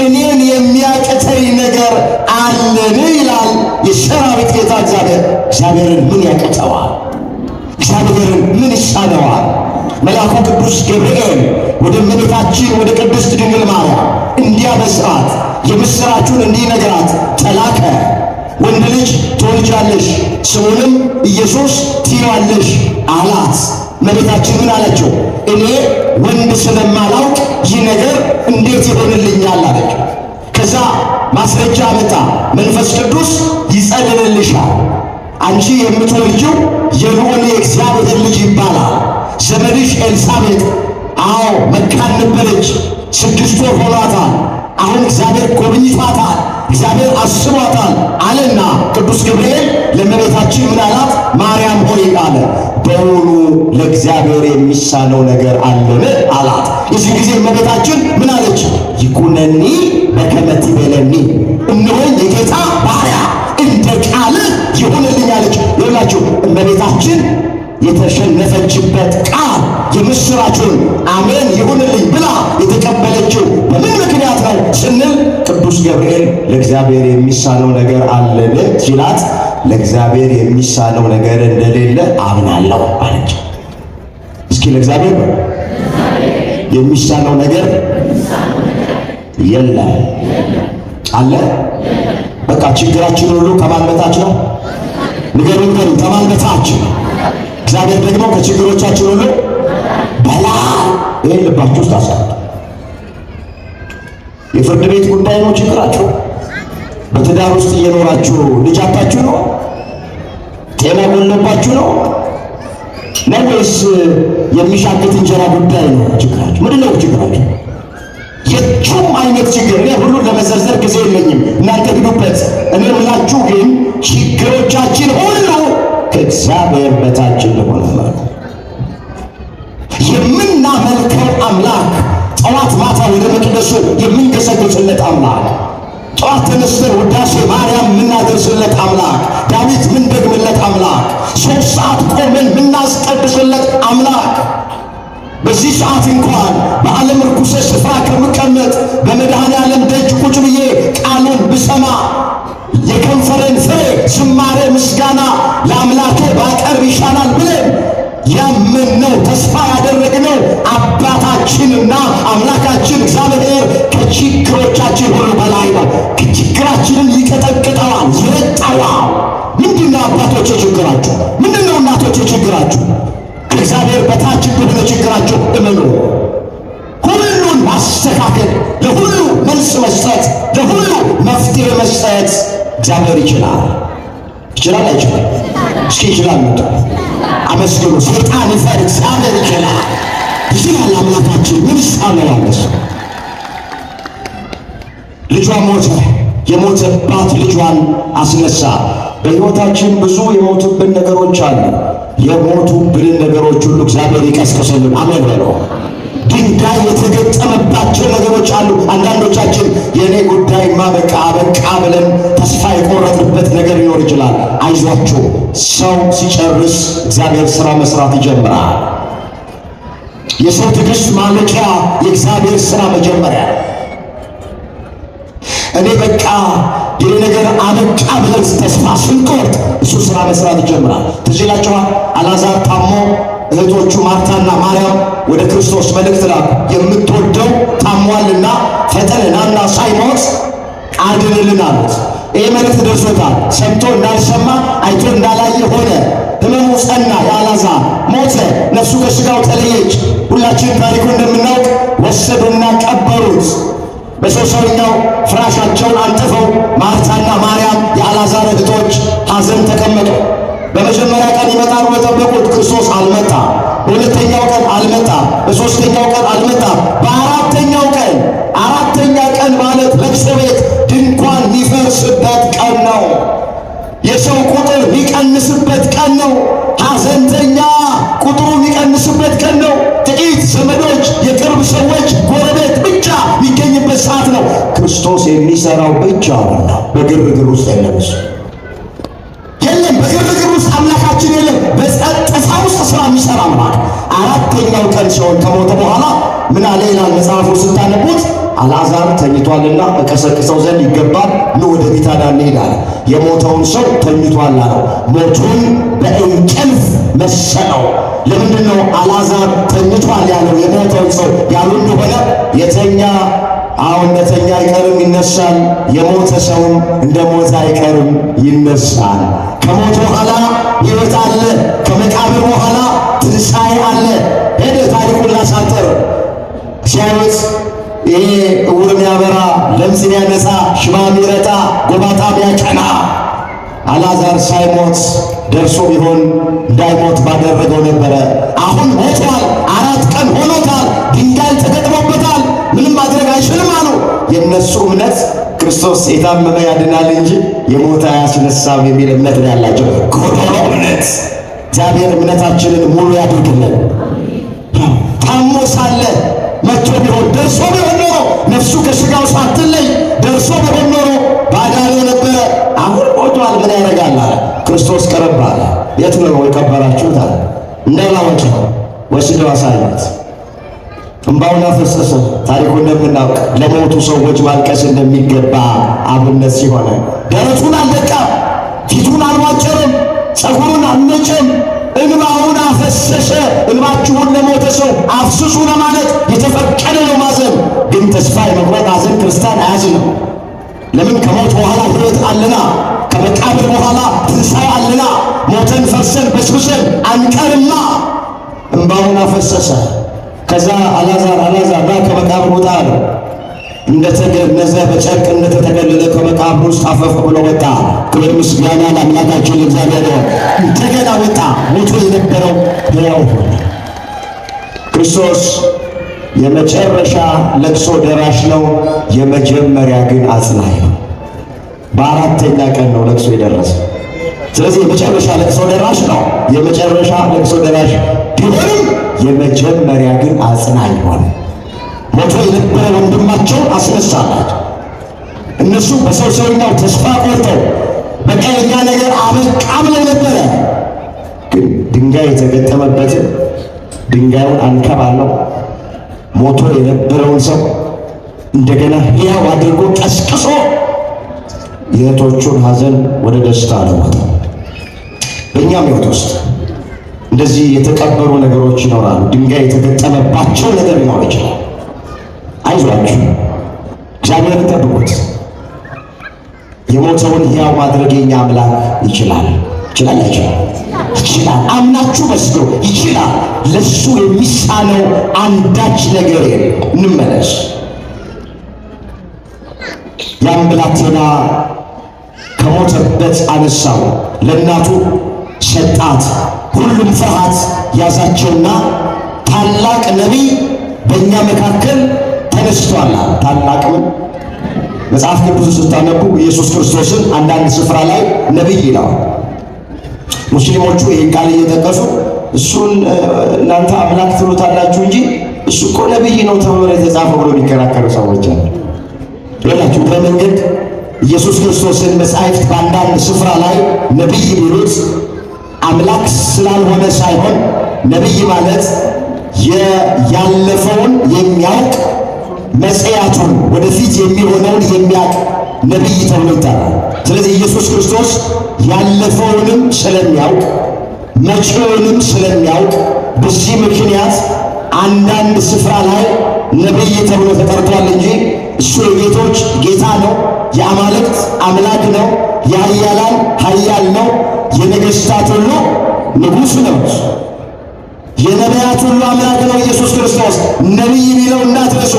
እኔን የሚያቅተኝ ነገር አለን ይላል የሠራዊት ጌታ እግዚአብሔር። እግዚአብሔርን ምን ያቅተዋል? እግዚአብሔርን ምን ይሳነዋል? መልአኩ ቅዱስ ገብርኤል ወደ እመቤታችን ወደ ቅድስት ድንግል ማርያም እንዲያበስራት የምሥራቹን እንዲነግራት ተላከ። ወንድ ልጅ ትወልጃለሽ፣ ስሙንም ኢየሱስ ትዪዋለሽ አላት። እመቤታችን ምን አለችው? እኔ ወንድ ስለማላውቅ ይህ ነገር እንዴት ይሆንልኛል አለች። ከዛ ማስረጃ መጣ። መንፈስ ቅዱስ ይጸልልልሻል፣ አንቺ የምትወልጂው የልዑል የእግዚአብሔር ልጅ ይባላል። ዘመድሽ ኤልሳቤጥ መካን ነበረች፣ 6 ወር ሆኗታል። አሁን እግዚአብሔር ጎብኝቷታል፣ እግዚአብሔር አስቧታል አለና ቅዱስ ገብርኤል ለእመቤታችን ምን አላት? ማርያም ሆይ አለ በውኑ ለእግዚአብሔር የሚሳነው ነገር አለን አላት። የዚህ ጊዜ እመቤታችን ምን አለች? ይኩነኒ በከመ ትቤለኒ፣ እነሆኝ የጌታ ባሪያ እንደ ቃልህ ይሁንልኝ አለች። ይላችሁ እመቤታችን የተሸነፈችበት ቃል የምሥራቹን አሜን ይሁንልኝ ብላ የተቀበለችው በምን ምክንያት ነው ስንል ቅዱስ ገብርኤል ለእግዚአብሔር የሚሳነው ነገር አለን ሲላት ለእግዚአብሔር የሚሳነው ነገር እንደሌለ አምናለሁ አለች። እስኪ ለእግዚአብሔር የሚሳነው ነገር የለም አለ። በቃ ችግራችን ሁሉ ከማን በታች ነው? ንገሩኝ፣ ከማን በታች? እግዚአብሔር ደግሞ ከችግሮቻችን ሁሉ በላይ። ይህን ልባችሁ ውስጥ አስቀምጡ። የፍርድ ቤት ጉዳይ ነው ችግራችሁ፣ በትዳር ውስጥ እየኖራችሁ ልጅ አጣችሁ ነው? ጤና ጎሎባችሁ ነው? ወይስ የሚሻግት እንጀራ ጉዳይ ነው ችግራችሁ? ምንድን ነው ችግራችሁ? የቱም አይነት ችግር እኔ ሁሉን ለመዘርዘር ጊዜ የለኝም፣ እናንተ ሂዱበት። እኔ የምላችሁ ግን ችግሮቻችን ሁሉ ከእግዚአብሔር በታች እንደሆነ ማለት ነው። የምናመልከው አምላክ ጠዋት ማታ ወደ መቅደሱ የምንገሰግስለት አምላክ፣ ጠዋት ተነስተን ውዳሴ ማርያም የምናደርስለት አምላክ፣ ዳዊት የምንደግምለት አምላክ፣ 3 ሰዓት ቆመን የምናስቀድስለት አምላክ በዚህ ሰዓት እንኳን በዓለም ርኩሰት ስፍራ ከምቀመጥ በመድኃኔ ዓለም ደጅ ቁጭ ብዬ ቃሉን ብሰማ የከንፈሬን ፍሬ ዝማሬ ምስጋና ለአምላኬ ባቀርብ ይሻላል ብለን ያመንነው ተስፋ ያደረግነው አባታችንና አምላካችን እግዚአብሔር ከችግሮቻችን ሁሉ በላይ ነው። ችግራችንን ይቀጠቅጠዋል፣ ይረጣዋል። ምንድነው አባቶች ችግራችሁ? ምንድነው እናቶች ችግራችሁ? ከእግዚአብሔር በታች እንደሆነ ችግራችሁ እመኑ። ሁሉን ማስተካከል፣ ለሁሉ መልስ መስጠት፣ ለሁሉ መፍትሄ መስጠት እግዚአብሔር ይችላል። ይችላል አይችልም? እስኪ ይችላል ምንድ አመስግኑ። ሰይጣን ይፈር፣ እግዚአብሔር ይችላል። ይችላል አምላካችን። ምን ይሳነዋለስ? ልጇ ሞተ። የሞተባት ልጇን አስነሳ። በሕይወታችን ብዙ የሞቱብን ነገሮች አሉ። የሞቱብን ነገሮች ሁሉ እግዚአብሔር ይቀስቅስልን። አሜን በለው። ድንጋይ የተገጠመባቸው ነገሮች አሉ። አንዳንዶቻችን የእኔ ጉዳይማ በቃ ብለን ተስፋ የቆረጥንበት ነገር ሊኖር ይችላል። አይዟችሁ፣ ሰው ሲጨርስ እግዚአብሔር ሥራ መስራት ይጀምራል። የሰው ትዕግስት ማለቂያ፣ የእግዚአብሔር ሥራ መጀመሪያ። እኔ በቃ የኔ ነገር አበቃ ብለን ተስፋ ስንቆርጥ እሱ ሥራ መስራት ይጀምራል። ትዝ ይላችኋል፣ አልዓዛር ታሞ እህቶቹ ማርታና ማርያም ወደ ክርስቶስ መልእክት ላኩ። የምትወደው ታሟልና ፈጥነህ ናና ሳይሞት አድንልን አሉት። ይህ መልእክት ደርሶታል። ሰምቶ እንዳልሰማ አይቶ እንዳላየ ሆነ። ሕመሙ ጸና። የአልዓዛር ሞተ፣ ነፍሱ ከሥጋው ተለየች። ሁላችን ታሪኩ እንደምናውቅ ወሰዱና ቀበሩት። በሰውኛው ፍራሻቸውን አንጥፈው ማርታና ማርያም የአልዓዛር እህቶች ሐዘን ተቀመጡ። በመጀመሪያ ቀን ይመጣሉ በጠበቁት፣ ክርስቶስ አልመጣ። በሁለተኛው ቀን አልመጣ። በሦስተኛው ቀን አልመጣ። በአራተኛው ቀን፣ አራተኛ ቀን ማለት ለቅሶ ቤት ድንኳን የሚፈርስበት ቀን ነው። የሰው ቁጥር የሚቀንስበት ቀን ነው። ሐዘንተኛ ቁጥሩ የሚቀንስበት ቀን ነው። ጥቂት ዘመዶች፣ የቅርብ ሰዎች፣ ጎረቤት ብቻ የሚገኝበት ሰዓት ነው። ክርስቶስ የሚሰራው ብቻ ነው። በግርግር ውስጥ የለም። በግርግር ውስጥ አምላካችን የለም። በጸጥታ ውስጥ ስራ የሚሰራ አምላክ። አራተኛው ቀን ሲሆን ከሞተ በኋላ ምን አለ ይላል መጽሐፉ ስታነቡት፣ አልዓዛር ተኝቷልና እቀሰቅሰው ዘንድ ይገባል፣ ኑ ወደ ቢታንያ እንሂድ አለ። የሞተውን ሰው ተኝቷል አለው። ሞቱን በእንቅልፍ መሰለው። ለምንድን ነው አልዓዛር ተኝቷል ያለው የሞተውን ሰው ያሉ እንደሆነ የተኛ እንደተኛ አይቀርም ይነሳል። የሞተ ሰውም እንደ ሞተ አይቀርም ይነሳል። ከሞት በኋላ ሕይወት አለ። ከመቃብር በኋላ ትንሣኤ አለ። ሄደ ታሪኩን ላሳጥር። ሲያዩት ይሄ ዕውር ሚያበራ፣ ለምጽ ሚያነጻ፣ ሽባ ሚረታ፣ ጎባጣ ሚያቀና አልዓዛር ሳይሞት ደርሶ ቢሆን እንዳይሞት ባደረገው ነበረ። አሁን ሞቷል። 4 ቀን ሆኖታል። ድንጋይ ተገጥሞበታል። ምንም ማድረግ አይችልም አሉ። የእነሱ እምነት ክርስቶስ የታመመ ያድናል እንጂ የሞተ አያስነሳም የሚል እምነት ነው ያላቸው። ጎዶሎ እምነት። እግዚአብሔር እምነታችንን ሙሉ ያድርግልን። ታሞ ሳለ መጥቶ ቢሆን ደርሶ ቢሆን ኖሮ ነፍሱ ከሥጋው ሳትለይ ደርሶ ቢሆን ኖሮ ባዳነው ነበረ። አሁን ሞቷል፣ ምን ያደርጋል አለ። ክርስቶስ ቀረብ አለ። የት ነው የቀበራችሁት አለ። እንዳላወጭ ነው ወስደው አሳዩት። እምባውን አፈሰሰ። ታሪኩ እንደምናውቅ ለሞቱ ሰዎች ማልቀስ እንደሚገባ አብነት ሲሆን ደረቱን አልደቃም፣ ፊቱን አልዋጨርም፣ ፀጉሩን አልነጨም፣ እንባውን አፈሰሰ። እንባችሁን ለሞተ ሰው አፍስሱ ለማለት የተፈቀደ ነው ማዘን። ግን ተስፋ የመቁረጥ ሐዘን ክርስቲያን አያዝንም። ለምን? ከሞት በኋላ ሕይወት አለና፣ ከመቃብር በኋላ ትንሣኤ አለና። ሞተን ፈርሰን በስብሰን አንቀርማ። እንባውን አፈሰሰ። ከዛ አልዓዛር ና ከመቃብር ውጣ አለው። እንደተገነዘ በጨርቅ እንደተጠቀለለ ከመቃብር ውስጥ አፈፍ ብሎ ወጣ። ክብር ምስጋና ለአምላካችን ለእግዚአብሔር ይሁን። እንደገና ወጣ። ሞቶ የነበረው ሕያው ሆነ። ክርስቶስ የመጨረሻ ለቅሶ ደራሽ ነው። የመጀመሪያ ግን አጽናኝ ነው። በአራተኛ ቀን ነው ለቅሶ የደረሰ። ስለዚህ የመጨረሻ ለቅሶ ደራሽ ነው። የመጨረሻ ለቅሶ ደራሽ ቢሆንም የመጀመሪያ ግን አጽናኝ ሆነ። ሞቶ የነበረ ወንድማቸውን አስነሳላቸው። እነሱ በሰው ሰውኛው ተስፋ ቆርጠው በቃ የኛ ነገር አበቃ ብለው ነበረ። ግን ድንጋይ የተገጠመበትን ድንጋዩን አንከባለው ሞቶ የነበረውን ሰው እንደገና ሕያው አድርጎ ቀስቅሶ የእህቶቹን ሐዘን ወደ ደስታ ለወጠ። በእኛም ሕይወት ውስጥ እንደዚህ የተቀበሩ ነገሮች ይኖራሉ። ድንጋይ የተገጠመባቸው ነገር ሊኖር ይችላል። አይዟችሁ፣ እግዚአብሔርን ጠብቁት። የሞተውን ሕያው ማድረግ የኛ አምላክ ይችላል። ይችላል አይችልም? ይችላል። አምናችሁ መስሎ ይችላል። ለሱ የሚሳነው አንዳች ነገር የለም። እንመለስ። ያን ብላቴና ከሞተበት አነሳው፣ ለእናቱ ሰጣት። ሁሉም ፍርሃት ያዛቸውና ታላቅ ነቢይ በእኛ መካከል ተነስቷል። ታላቅም መጽሐፍ ቅዱስ ስታነቡ ኢየሱስ ክርስቶስን አንዳንድ ስፍራ ላይ ነቢይ ይለዋል። ሙስሊሞቹ ይህን ቃል እየጠቀሱ እሱን እናንተ አምላክ ትሉታላችሁ እንጂ እሱ እኮ ነቢይ ነው ተብሎ የተጻፈው ብሎ የሚከራከሩ ሰዎች አሉ። ሌላችሁ በመንገድ ኢየሱስ ክርስቶስን መጻሕፍት በአንዳንድ ስፍራ ላይ ነቢይ ቢሉት አምላክ ስላልሆነ ሳይሆን ነቢይ ማለት ያለፈውን የሚያውቅ መጽያቱን ወደፊት የሚሆነውን የሚያውቅ ነቢይ ተብሎ ይጠራል። ስለዚህ ኢየሱስ ክርስቶስ ያለፈውንም ስለሚያውቅ መጪውንም ስለሚያውቅ በዚህ ምክንያት አንዳንድ ስፍራ ላይ ነቢይ ተብሎ ተጠርቷል እንጂ እሱ የጌቶች ጌታ ነው፣ የአማልክት አምላክ ነው፣ የኃያላን ኃያል ነው፣ የነገሥታት ሁሉ ንጉሥ ነው፣ የነቢያት ሁሉ አምላክ ነው። ኢየሱስ ክርስቶስ ነቢይ ቢለው እንዳትረሱ።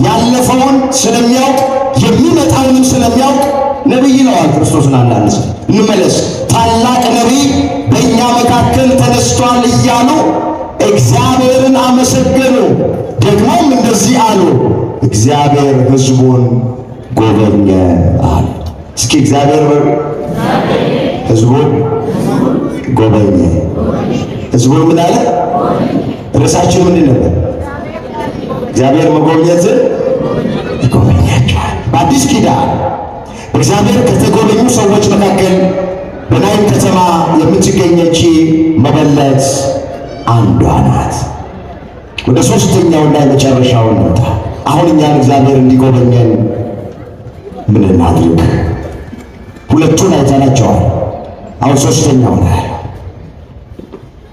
ያለፈውን ስለሚያውቅ የሚመጣውንም ስለሚያውቅ ነቢይ ነዋል ክርስቶስን። አንዳንድ እንመለስ። ታላቅ ነቢይ በእኛ መካከል ተነስቷል እያሉ እግዚአብሔርን አመሰገኑ። ደግሞም እንደዚህ አሉ፣ እግዚአብሔር ሕዝቡን ጎበኘ አሉ። እስኪ እግዚአብሔር ሕዝቡን ጎበኘ። ሕዝቡን ምን አለ? ርዕሳችን ምንድን ነበር? እግዚአብሔር መጎብኘትን ይጎበኛቸዋል። በአዲስ ኪዳን እግዚአብሔር ከተጎበኙ ሰዎች መካከል በናይን ከተማ የምትገኘች መበለት አንዷ ናት። ወደ ሦስተኛውና የመጨረሻው እንምጣ። አሁን እኛን እግዚአብሔር እንዲጎበኘን ምን እናድርግ? ሁለቱን አይተናቸዋል። አሁን ሦስተኛው ነው።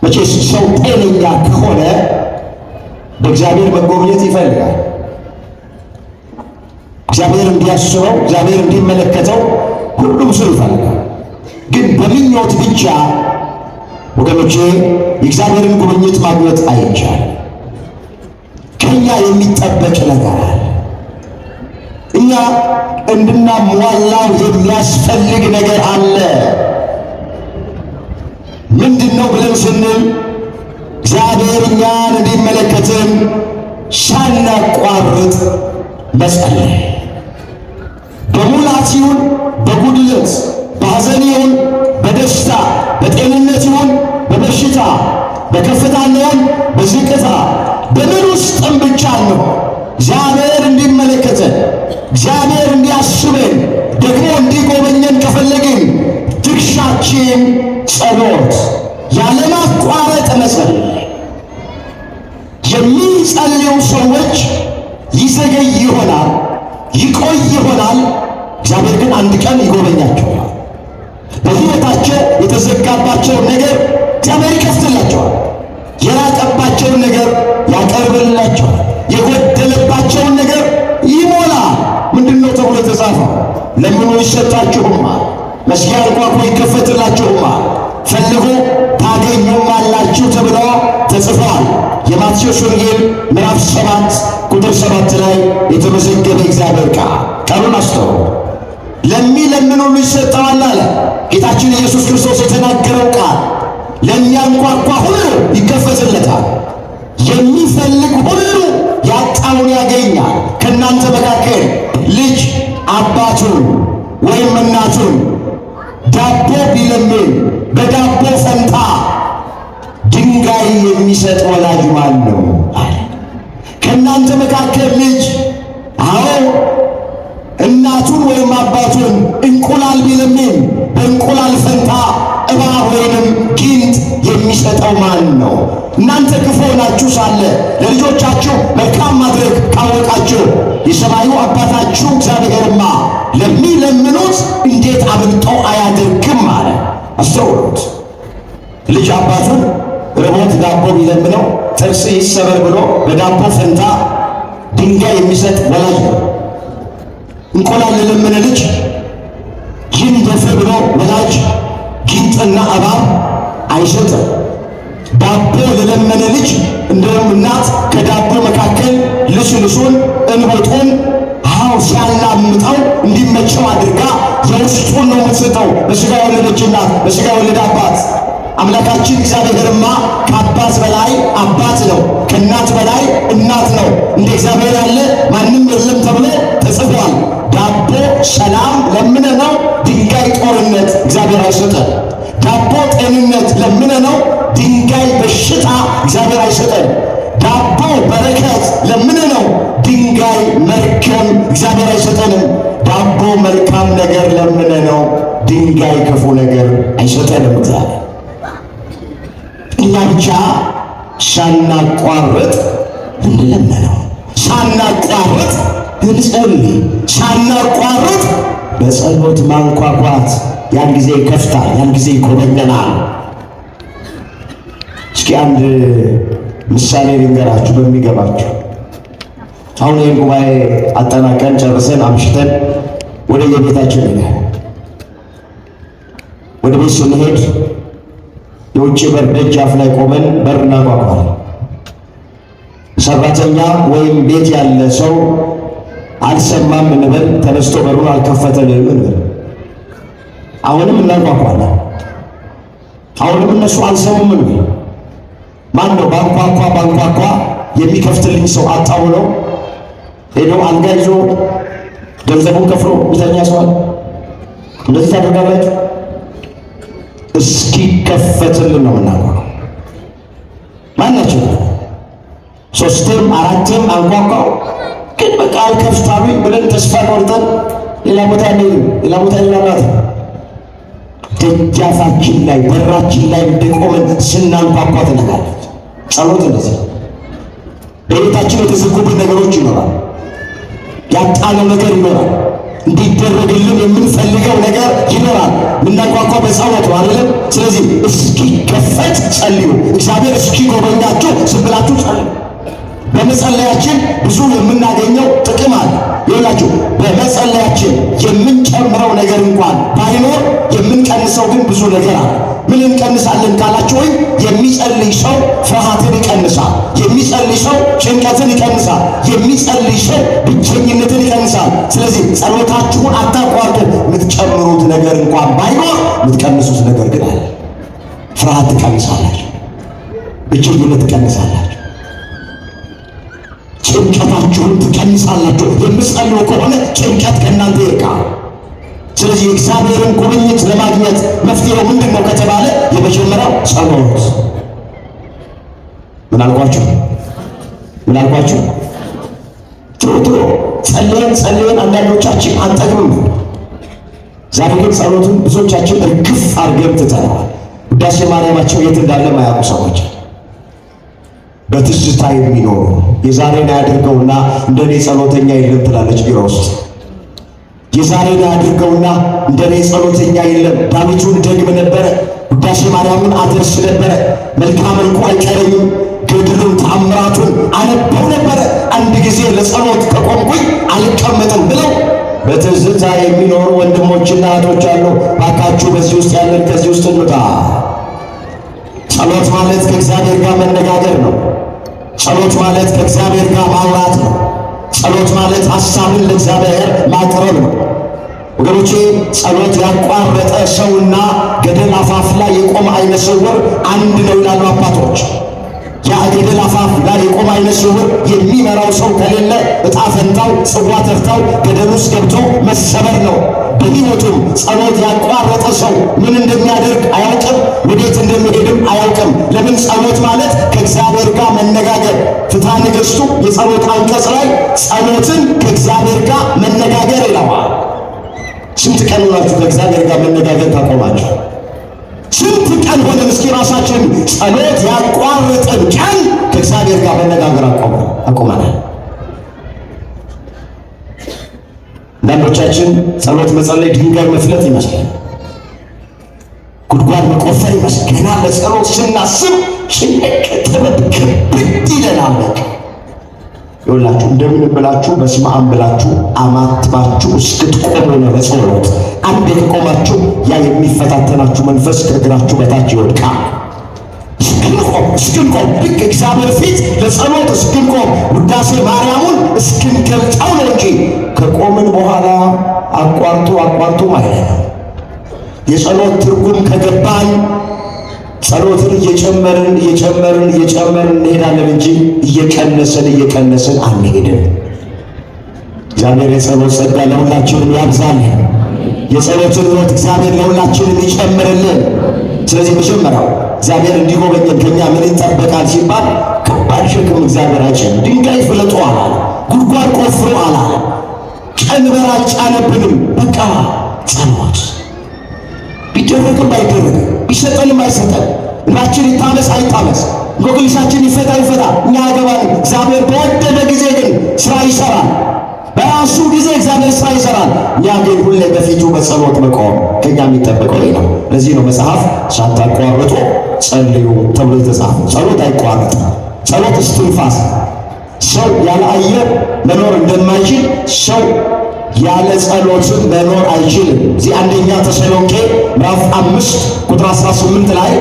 መቼስ ሰው ጤነኛ ከሆነ በእግዚአብሔር መጎብኘት ይፈልጋል። እግዚአብሔር እንዲያስበው፣ እግዚአብሔር እንዲመለከተው ሁሉም ሰው ይፈልጋል። ግን በምኞት ብቻ ወገኖቼ የእግዚአብሔርን ጉብኝት ማግኘት አይቻልም። ከኛ የሚጠበቅ ነገር አለ። እኛ እንድናሟላው የሚያስፈልግ ነገር አለ። ምንድን ነው ብለን ስንል እግዚአብሔር እኛን እንዲመለከትን ሳናቋርጥ መጸለይ፣ በሙላት ይሁን በጉድለት፣ በሐዘን ይሁን በደስታ፣ በጤንነት ይሁን በበሽታ፣ በከፍታ ይሁን በዝቅታ፣ በምን ውስጥም ብቻ ነው እግዚአብሔር እንዲመለከተን፣ እግዚአብሔር እንዲያስበን፣ ደግሞ እንዲጎበኘን ከፈለግን ድርሻችን ጸሎት፣ ያለማቋረጥ መጸለይ። የሚጸልዩ ሰዎች ይዘገይ ይሆናል፣ ይቆይ ይሆናል። እግዚአብሔር ግን አንድ ቀን ይጎበኛቸዋል። በሕይወታቸው የተዘጋባቸውን ነገር እግዚአብሔር ይከፍትላቸዋል። የራቀባቸውን ነገር ያቀርብላቸዋል። የጎደለባቸውን ነገር ይሞላል። ምንድን ነው ተብሎ የተጻፈው? ለምኑ ይሰጣችሁማል፣ መዝጊያ አንኳኩ ይከፈትላችሁማል፣ ፈልጉ ታገኙማላችሁ ተብሎ ተጽፏል። የማቴዎስ ወንጌል ምዕራፍ 7 ቁጥር 7 ላይ የተመዘገበ እግዚአብሔር ቃሉን አስተውሉ። ለሚለምን ሁሉ ይሰጠዋል አለ ጌታችን ኢየሱስ ክርስቶስ የተናገረው ቃል። ለሚያንኳኳ ሁሉ ይከፈትለታል። የሚፈልግ ሁሉ ያጣውን ያገኛል። ከእናንተ መካከል ልጅ አባቱን ወይም እናቱን ዳቦ ቢለምን በዳቦ ፈንታ ድንጋይ የሚሰጥ ወላጅ ማን ነው አለ። ከእናንተ መካከል ልጅ እናቱን ወይም አባቱን እንቁላል ቢለምን በእንቁላል ፈንታ እባብ ወይንም ጊንጥ የሚሰጠው ማን ነው? እናንተ ክፉ ሆናችሁ ሳለ ለልጆቻችሁ መልካም ማድረግ ካወቃችሁ የሰማዩ አባታችሁ እግዚአብሔርማ ለሚለምኑት እንዴት አብልጦ አያደርግም አለ። አስተውሉት። ልጅ አባቱን ርቦት ዳቦ ቢለምነው ጥርስ ይሰበር ብሎ በዳቦ ፈንታ ድንጋይ የሚሰጥ ወላጅ ነው። እንቁላል ለለመነ ልጅ ይንደፍ ብሎ ወላጅ ጊንጥና እባብ አይሰጥም። ዳቦ ለለመነ ልጅ እንደውም እናት ከዳቦ መካከል ልስልሱን እንቦጡን ሲያላምጠው እንዲመቸው አድርጋ የውስጡን ነው የምትሰጠው። በሥጋ የወለደች እናት፣ በሥጋ የወለደ አባት። አምላካችን እግዚአብሔርማ ከአባት በላይ አባት ነው፣ ከእናት በላይ እናት ነው። እንደ እግዚአብሔር ያለ ማንም የለም ተብሎ ተጽፏል። ዳቦ ሰላም ለምነ ነው ድንጋይ ጦርነት እግዚአብሔር አይሰጠን። ዳቦ ጤንነት ለምነ ነው ድንጋይ በሽታ እግዚአብሔር አይሰጠን። ዳቦ በረከት ለምነ ነው ድንጋይ መርገም እግዚአብሔር አይሰጠንም። ዳቦ መልካም ነገር ለምነ ነው ድንጋይ ክፉ ነገር አይሰጠንም እግዚአብሔር። እኛ ብቻ ሳናቋርጥ እንለምነው፣ ሳናቋርጥ እንጸልይ፣ ሳናቋርጥ በጸሎት ማንኳኳት ያን ጊዜ ይከፍታል፣ ያን ጊዜ ይጎበኘናል። እስኪ አንድ ምሳሌ ልንገራችሁ በሚገባችሁ። አሁን ይህን ጉባኤ አጠናቀን ጨርሰን አምሽተን ወደ የቤታችን ሄደን ወደ ቤት ስንሄድ የውጭ በር ደጃፍ ላይ ቆመን በር እናንኳኳለን። ሰራተኛ ወይም ቤት ያለ ሰው አልሰማም እንበል፣ ተነስቶ በሩን አልከፈተልንም እንበል። አሁንም እናንኳኳለን። አሁንም እነሱ አልሰሙም እንበል። ማን ነው ባንኳኳ የሚከፍትልኝ ሰው አጣው ነው? ሄዶ አልጋ ይዞ ገንዘቡን ከፍሎ ሚተኛ ሰዋል። እንደዚህ ታደርጋላችሁ? እስኪከፈትልን ነው የምናንኳኳው። ማናቸው ሶስትም አራትም አንኳኳው፣ ግን በቃ አልከፍታሉኝ ብለን ተስፋ ቆርጠን ሌላ ቦታ ሌላ ቦታ ሌላናት ደጃፋችን ላይ በራችን ላይ እንደቆመን ስናንኳኳ ትነጋለች። ጸሎት እንደዚህ በቤታችን የተዘጉብን ነገሮች ይኖራል። ያጣነው ነገር ይኖራል። እንዲደረግልን የምንፈልገው ነገር ይኖራል። ምናንኳኳ በጸሎት ነው አይደለም? ስለዚህ እስኪከፈት ጸልዩ። እግዚአብሔር እስኪጎበኛችሁ ዝም ብላችሁ ጸልዩ። በመጸለያችን ብዙ የምናገኘው ጥቅም አለ። ይኸውላችሁ በመጸለያችን የምንጨምረው ነገር እንኳን ባይኖር የምንቀንሰው ግን ብዙ ነገር አለ። ምን እንቀንሳለን ካላችሁ፣ ወይ የሚጸልይ ሰው ፍርሃትን ይቀንሳል። የሚጸልይ ሰው ጭንቀትን ይቀንሳል። የሚጸልይ ሰው ብቸኝነትን ይቀንሳል። ስለዚህ ጸሎታችሁን አታቋርጡ። የምትጨምሩት ነገር እንኳን ባይኖር የምትቀንሱት ነገር ግን አለ። ፍርሃት ትቀንሳላችሁ፣ ብቸኝነት ትቀንሳላችሁ፣ ጭንቀታችሁን ትቀንሳላችሁ። የምትጸልዩ ከሆነ ጭንቀት ከእናንተ ይርቃል። ስለዚህ የእግዚአብሔርን ጉብኝት ለማግኘት መፍትሄው ምንድን ነው ከተባለ የመጀመሪያው ጸሎት። ምን አልኳችሁ? ቶሎ ጸልየን አንዳንዶቻችን አንጠግብም። ዛሬ ግን ጸሎቱን ብዙዎቻችን እርግፍ አድርገን ትተናል። ውዳሴ ማርያማቸው የት እንዳለ ማያውቁ ሰዎች በትዝታ የሚኖሩ የዛሬን ያድርገውና እንደኔ ጸሎተኛ የለም ትላለች ቢሮ ውስጥ። የዛሬን ያድርገውና እንደኔ ጸሎተኛ የለም። ዳዊቱን ደግም ነበረ፣ ውዳሴ ማርያምን አደርስ ነበረ፣ መልካ መልኩ አይቀረኝም፣ ገድሉን ተአምራቱን አነበው ነበረ፣ አንድ ጊዜ ለጸሎት ከቆምኩኝ አልቀመጥም ብለው በትዝታ የሚኖሩ ወንድሞችና እህቶች አሉ። ባካችሁ በዚህ ውስጥ ያለን ከዚህ ውስጥ እንውጣ። ጸሎት ማለት ከእግዚአብሔር ጋር መነጋገር ነው። ጸሎት ማለት ከእግዚአብሔር ጋር ማውራት ነው። ጸሎት ማለት ሐሳብን ለእግዚአብሔር ማቅረብ ነው። ወገኖቼ ጸሎት ያቋረጠ ሰውና ገደል አፋፍ ላይ የቆመ አይነ ስውር አንድ ነው ይላሉ አባቶች። ያ ገደል አፋፍ ላይ የቆመ አይነ ስውር የሚመራው ሰው ከሌለ ዕጣ ፈንታው ጽዋ ተርታው ገደል ውስጥ ገብቶ መሰበር ነው። በሕይወቱም ጸሎት ያቋረጠ ሰው ምን እንደሚያደርግ አያውቅም፣ ወዴት እንደሚሄድም አያውቅም። ለምን? ጸሎት ማለት ከእግዚአብሔር ጋር መነጋገር። ፍትሐ ነገሥቱ የጸሎት አንቀጽ ላይ ጸሎትን ከእግዚአብሔር ጋር መነጋገር ይለዋል። ስንት ቀን ሆናችሁ ከእግዚአብሔር ጋር መነጋገር ታቆማችሁ? ስንት ቀን ሆነ? እስኪ ራሳችን ጸሎት ያቋረጠን ቀን ከእግዚአብሔር ጋር መነጋገር አቆመናል። አንዳንዶቻችን ጸሎት መጸለይ ድንጋይ መፍለጥ ይመስላል፣ ጉድጓድ መቆፈር ይመስላል። ገና ለጸሎት ስናስብ ጭንቅ ጥበብ ክብድ ይለናል። ይኸውላችሁ እንደምን ብላችሁ በስመ አብ ብላችሁ አማትባችሁ እስክትቆሙ ነው ለጸሎት። አንድ የቆማችሁ ያ የሚፈታተናችሁ መንፈስ ከእግራችሁ በታች ይወድቃል። እስክንቆም ልክ እግዚአብሔር ፊት ለጸሎት እስክንቆም ውዳሴ ማርያሙን እስክንገልጠው ነው እንጂ ከቆምን በኋላ አቋርጡ ማለት ነው። የጸሎት ትርጉም ከገባን ጸሎትን እየጨመርን እንሄዳለን እንጂ እየቀነስን አንሄድም። እግዚአብሔር የጸሎት ጸጋ ለሁላችንም ያብዛልን። የጸሎትን ሕይወት እግዚአብሔር ለሁላችንም ይጨምርልን። ስለዚህ መጀመሪያው እግዚአብሔር እንዲጎበኘን ከኛ ምን ይጠበቃል ሲባል ከባድ ሸክም እግዚአብሔር አይጭንም። ድንጋይ ፍለጡ አላለ፣ ጉድጓድ ቆፍሩ አላለ፣ ቀንበር አልጫነብንም። በቃ ጸሎት ቢደረግም አይደረግም፣ ቢሰጠንም አይሰጠን፣ እንባችን ይታመስ አይታመስ፣ እንቆቅልሻችን ይፈታ እኛ ያገባንም። እግዚአብሔር በወደደ ጊዜ ግን ስራ ይሰራል። በራሱ ጊዜ እግዚአብሔር ስራ ይሰራል። እኛ ግን ሁሌ በፊቱ በጸሎት መቆም ከኛ የሚጠበቀው ነው። ለዚህ ነው መጽሐፍ ሳታቋርጡ ጸልዩ ተብሎ የተጻፈው። ጸሎት አይቋረጥም። ጸሎት እስትንፋስ። ሰው ያለ አየር መኖር እንደማይችል ሰው ያለ ጸሎት መኖር አይችልም። እዚህ አንደኛ ተሰሎንቄ ምዕራፍ 5 ቁጥር 18 ላይ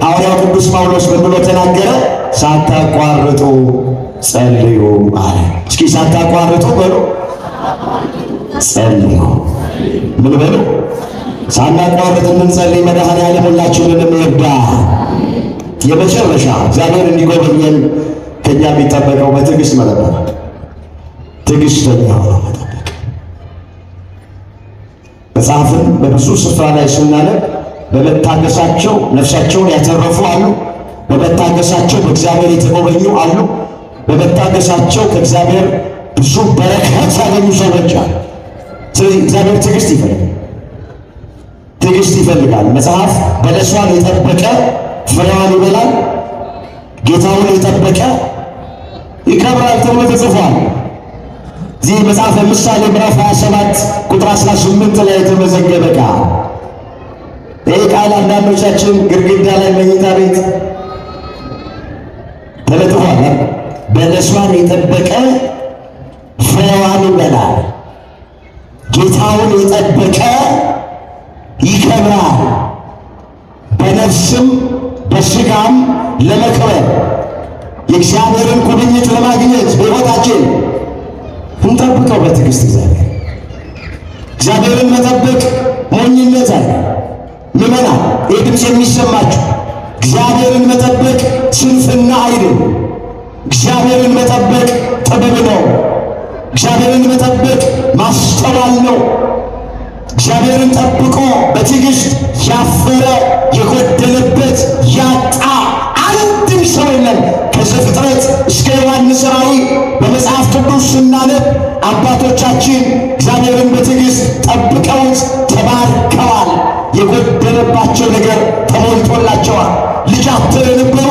ሐዋርያው ቅዱስ ጳውሎስ ምን ብሎ ተናገረ? ሳታቋርጡ ጸልዩ አለ። እስኪ ሳታቋርጡ በሉ ጸልዩ። ምን በሉ? ሳናቋርጥ እንጸልይ። መድኃኔዓለም ሁላችንንም ይርዳ። የመጨረሻ እግዚአብሔር እንዲጎበኘን ከኛ የሚጠበቀው በትዕግስት መጠበቅ፣ ትዕግስተኛ ሆኖ መጠበቅ። መጽሐፍን በብዙ ስፍራ ላይ ስናነብ በመታገሳቸው ነፍሳቸውን ያተረፉ አሉ። በመታገሳቸው በእግዚአብሔር የተጎበኙ አሉ። በመታገሳቸው ከእግዚአብሔር ብዙ በረከት ያገኙ ሰዎች አሉ። ስለዚህ እግዚአብሔር ትዕግስት ይፈልጋል። መጽሐፍ በለሷን የጠበቀ ፍሬዋን ይበላል፣ ጌታውን የጠበቀ ይከብራል ተብሎ ተጽፏል። እዚህ መጽሐፈ ምሳሌ ምዕራፍ 27 ቁጥር 18 ላይ የተመዘገበ ቃል። ይህ ቃል አንዳንዶቻችን ግድግዳ ላይ መኝታ ቤት ተለጥፏል። በለሷን የጠበቀ ፍሬዋን ይበላል፣ ጌታውን የጠበቀ ይከብራል፣ በነፍስም በሥጋም ለመክበር የእግዚአብሔርን ጉብኝት ለማግኘት በሕይወታችን እንጠብቀው በትዕግስት። እግዚአብሔርን መጠበቅ ሞኝነት አለ። ምዕመናን ይህ ድምፅ የሚሰማችሁ እግዚአብሔርን መጠበቅ ስንፍና አይደለም። እግዚአብሔርን መጠበቅ ጥበብ ነው። እግዚአብሔርን መጠበቅ ማስተዋል ነው። እግዚአብሔርን ጠብቆ በትዕግስት ያፈረ የጎደለበት ያጣ አንድም ሰው የለም። ከዘፍጥረት እስከ ዮሐንስ ራእይ በመጽሐፍ ቅዱስ ስናነብ አባቶቻችን እግዚአብሔርን በትዕግስት ጠብቀውት ተባርከዋል። የጎደለባቸው ነገር ተሞልቶላቸዋል። ልጅ አጥተው የነበሩ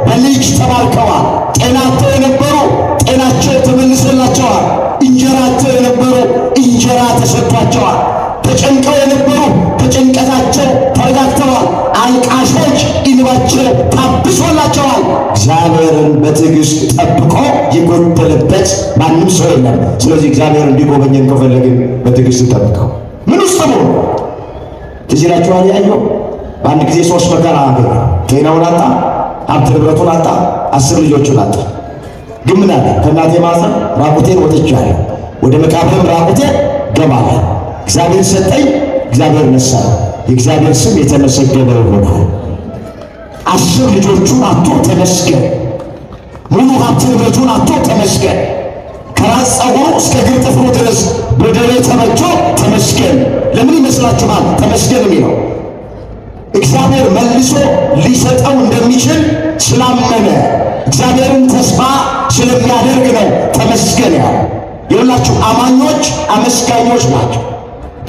በልጅ ተባርከዋል። ጤና አጥተው የነበሩ ጤናቸው ተመልሶላቸዋል። እንጀራ አጥተው የነበሩ እንጀራ ተሰጥቷቸዋል። ተጨንቀው የነበሩ በጭንቀታቸው ተረጋግተዋል። አልቃሾች እንባቸው ታብሶላቸዋል። እግዚአብሔርን በትዕግስት ጠብቆ የጎደለበት ማንም ሰው የለም። ስለዚህ እግዚአብሔር እንዲጎበኘን ከፈለግን በትዕግስት ጠብቀው። ምን ውስጥ ነው? ትዝ ይላችኋል። ያየው በአንድ ጊዜ 3 መከራ አገኘ። ጤናውን አጣ፣ ሀብት ንብረቱን አጣ፣ 10 ልጆቹን አጣ። ግን ምን አለ? ከእናቴ ማኅፀን ራቁቴን ወጥቻለሁ፣ ወደ መቃብርም ራቁቴን እገባለሁ። እግዚአብሔር ሰጠኝ፣ እግዚአብሔር ነሳኝ። የእግዚአብሔር ስም የተመሰገነ ይሆናል። 10 ልጆቹን አጥቶ ተመስገን። ሙሉ ሀብት ንብረቱን አጥቶ ተመስገን። ከራስ ፀጉሩ እስከ እግር ጥፍሩ ድረስ በደዌ ተመቶ ተመስገን። ለምን ይመስላችኋል ተመስገን የሚለው? እግዚአብሔር መልሶ ሊሰጠው እንደሚችል ስላመነ እግዚአብሔርን ተስፋ ስለሚያደርግ ነው ተመስገን ያለው። የሁላችሁ አማኞች አመስጋኞች ናቸው።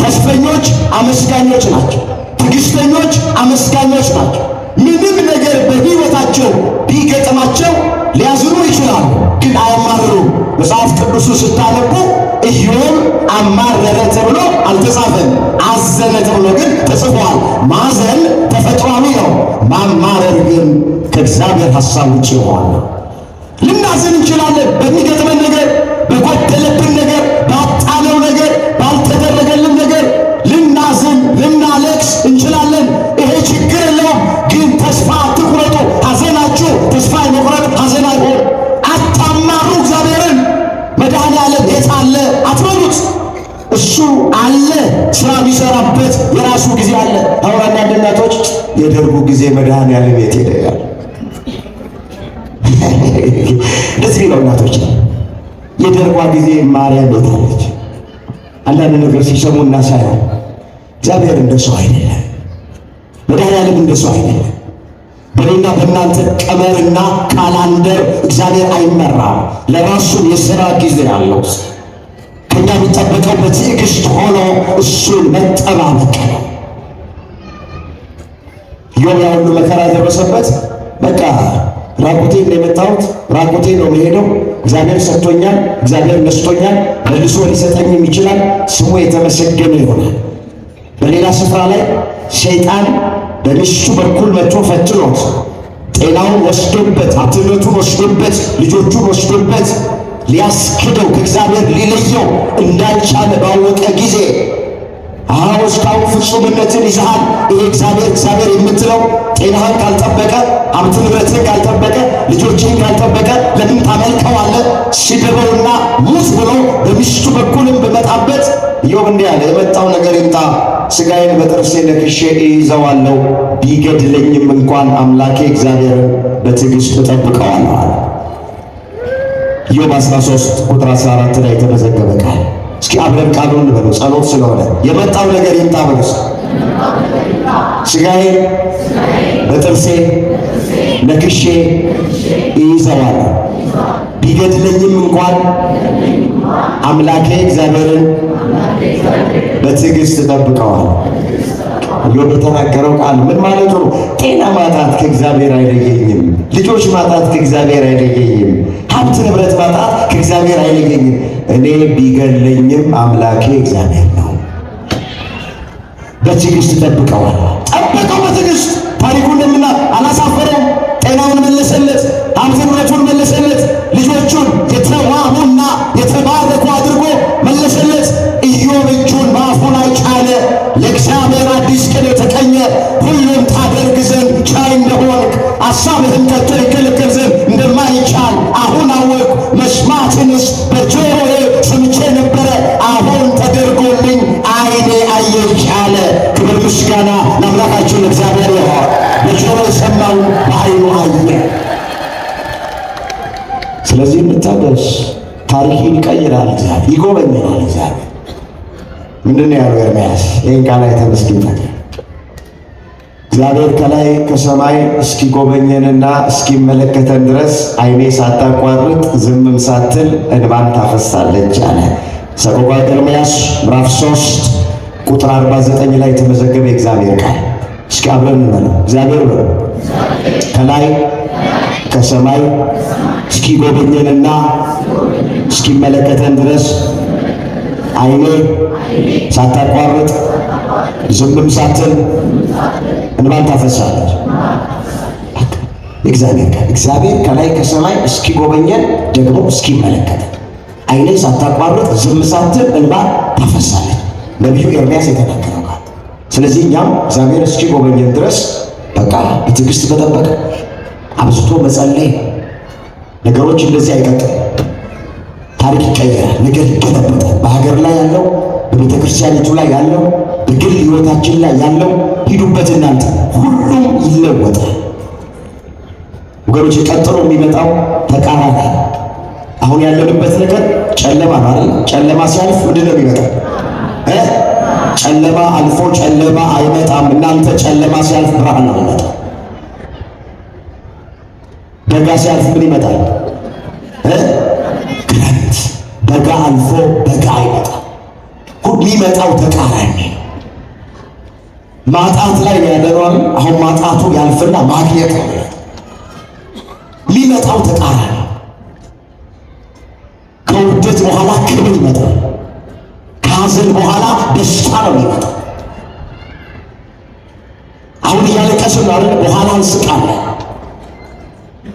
ተስፈኞች አመስጋኞች ናቸው። ትዕግስተኞች አመስጋኞች ናቸው። ምንም ነገር በሕይወታቸው ቢገጥማቸው ሊያዝኑ ይችላሉ፣ ግን አያማርሩም። መጽሐፍ ቅዱሱ ስታነቡ ኢዮብ አማረረ ተብሎ አልተጻፈም፣ አዘነ ተብሎ ግን ተጽፏል። ማዘን ተፈጥሯዊ ነው፣ ማማረር ግን ከእግዚአብሔር ሐሳብ ውጭ የሆነ። ልናዝን እንችላለን በሚገጥመን ነገር፣ በጎደለብን ነገር፣ ባጣነው ነገር፣ ባልተደረገልን ነገር ልናዝን ልናለቅስ እንችላለን። ይሄ ችግር የለውም። ግን ተስፋ አትቁረጡ። ሐዘናችሁ ተስፋ የመቁረጥ ሐዘን አይሆን። አታማሩ እግዚአብሔርን። መድኃኔዓለም የት አለ አትበሉት። እሱ አለ፣ ስራ የሚሰራበት የራሱ ጊዜ አለ። አሁን አንዳንድ እናቶች የደርጉ ጊዜ መድኃኔዓለም የት ሄደ ይላል። እንደዚህ ነው እናቶች። የደርጓ ጊዜ ማርያም የት አለች? አንዳንድ ነገር ሲሰሙና ሳይሆን እግዚአብሔር እንደሱ አይደለም። መድኃኔዓለም እንደሱ አይደለም። በእኔና በእናንተ ቀመርና ካላንደር እግዚአብሔር አይመራም። ለራሱ የሥራ ጊዜ አለው። ከእኛ የሚጠበቀው በትዕግስት ሆኖ እሱን መጠባበቅ ነው። ኢዮብ ያ ሁሉ መከራ ደረሰበት። በቃ ራቁቴን ነው የመጣሁት፣ ራቁቴን ነው የምሄደው። እግዚአብሔር ሰጥቶኛል፣ እግዚአብሔር ነስቶኛል፣ መልሶ ሊሰጠኝም ይችላል። ስሙ የተመሰገነ ይሆናል። በሌላ ስፍራ ላይ ሰይጣን በሚስቱ በኩል መጥቶ ፈትኖት ጤናውን ወስዶበት፣ ሀብትነቱን ወስዶበት፣ ልጆቹን ወስዶበት ሊያስክደው ከእግዚአብሔር ሊለየው እንዳልቻለ ባወቀ ጊዜ አዎ እስካሁን ፍጹምነትን ይዘሃል። ይሄ እግዚአብሔር የምትለው ጤናህን ካልጠበቀ፣ ሀብት ንብረትህን ካልጠበቀ፣ ልጆችህን ካልጠበቀ ለምን ታመልከዋለህ? ሲደበውና ሙት ብሎ በሚስቱ በኩልም በመጣበት ኢዮብ እንዲህ አለ፣ የመጣው ነገር ይምጣ፣ ሥጋዬን በጥርሴ ነክሼ እይዘዋለሁ፣ ቢገድለኝም እንኳን አምላኬ እግዚአብሔርን በትዕግሥት እጠብቀዋለሁ አለ። ኢዮብ 13 ቁጥር 14 ላይ የተመዘገበ ቃል። እስኪ አብረን ቃሉን እንበለው፣ ጸሎት ስለሆነ። የመጣው ነገር ይምጣ በሉስ። ሥጋዬን በጥርሴ ነክሼ እይዘዋለሁ፣ ቢገድለኝም እንኳን አምላኬ እግዚአብሔርን በትዕግሥት እጠብቀዋለሁ። ኢዮብ የተናገረው ቃል ምን ማለቱ ነው? ጤና ማጣት ከእግዚአብሔር አይለየኝም፣ ልጆች ማጣት ከእግዚአብሔር አይለየኝም፣ ሀብት ንብረት ማጣት ከእግዚአብሔር አይለየኝም። እኔ ቢገለኝም አምላኬ እግዚአብሔር ነው፣ በትዕግሥት እጠብቀዋለሁ። ጠበቀው በትዕግሥት። ታሪኩን እንደምና አላሳፈረም። ጤናውን መለሰለት፣ ሀብት ንብረቱን መለሰለት፣ ልጆቹን የተዋቡና የተባረኩ አድርጎ መለሰለት። ኢዮብ እጁን በአፉ ላይ ጫነ። ለእግዚአብሔር አዲስ ቅኔ ተቀኘ። ሁሉም ታደርግ ዘንድ ቻይ እንደሆንክ አሳብህን ከቶ ይከለከል ዘንድ እንደማይቻል አሁን አወቅሁ። መስማትንስ በጆሮዬ ሰምቼ ነበረ፣ አሁን ተደርጎልኝ ዓይኔ አየች አለ። ክብር ምስጋና ለአምላካችን እግዚአብሔር ይሁን። በጆሮ የሰማው በዓይኑ አየ። ስለዚህ እንታገስ። ታሪክን ይቀይራል እግዚአብሔር፣ ይጎበኛል እግዚአብሔር። ምንድን ያለው ኤርምያስ? ይህን ቃል አይተን እስኪ እግዚአብሔር ከላይ ከሰማይ እስኪጎበኘንና እስኪመለከተን ድረስ ዓይኔ ሳታቋርጥ ዝምም ሳትል እንባን ታፈሳለች አለ። ሰቆቃወ ኤርምያስ ምዕራፍ 3 ቁጥር 49 ላይ የተመዘገበ የእግዚአብሔር ቃል። እስኪ አብረን እንበለው። እግዚአብሔር በለው ከላይ ከሰማይ እስኪጎበኘንና እስኪመለከተን ድረስ ዓይኔ ሳታቋርጥ ዝምም ሳትል እንባን ታፈሳለች። እግዚአብሔር ከላይ ከሰማይ እስኪጎበኘን ደግሞ እስኪመለከተን ዓይኔ ሳታቋርጥ ዝም ሳትል እንባን ታፈሳለች። ነቢዩ ኤርምያስ የተናገረው ቃል። ስለዚህ እኛም እግዚአብሔር እስኪጎበኘን ድረስ በቃ በትዕግሥት መጠበቅ፣ አብዝቶ መጸለይ፣ ነገሮች እንደዚህ አይቀጥሉም። ታሪክ ይቀየራል፣ ነገር ይገለበጣል። በሀገር ላይ ያለው፣ በቤተ ክርስቲያኒቱ ላይ ያለው፣ በግል ሕይወታችን ላይ ያለው ሂዱበት እናንተ ሁሉም ይለወጣል። ወገኖች ቀጥሎ የሚመጣው ተቃራኒ። አሁን ያለንበት ነገር ጨለማ ነው አይደል? ጨለማ ሲያልፍ ምንድን ነው የሚመጣው? ጨለማ አልፎ ጨለማ አይመጣም። እናንተ ጨለማ ሲያልፍ ብርሃን ነው የሚመጣው። በጋ ሲያልፍ ምን ይመጣል? ክረምት። በጋ አልፎ በጋ አይመጣም። የሚመጣው ተቃራኒ ነው። ማጣት ላይ ያለነው አሁን ማጣቱ ያልፍና ማግኘት ነው የሚመጣው ተቃራኒ። ከውርደት በኋላ ክብር ይመጣል። ከሐዘን በኋላ ደስታ ነው የሚመጣው። አሁን እያለቀስን ነው አይደል? በኋላ እንስቃለን።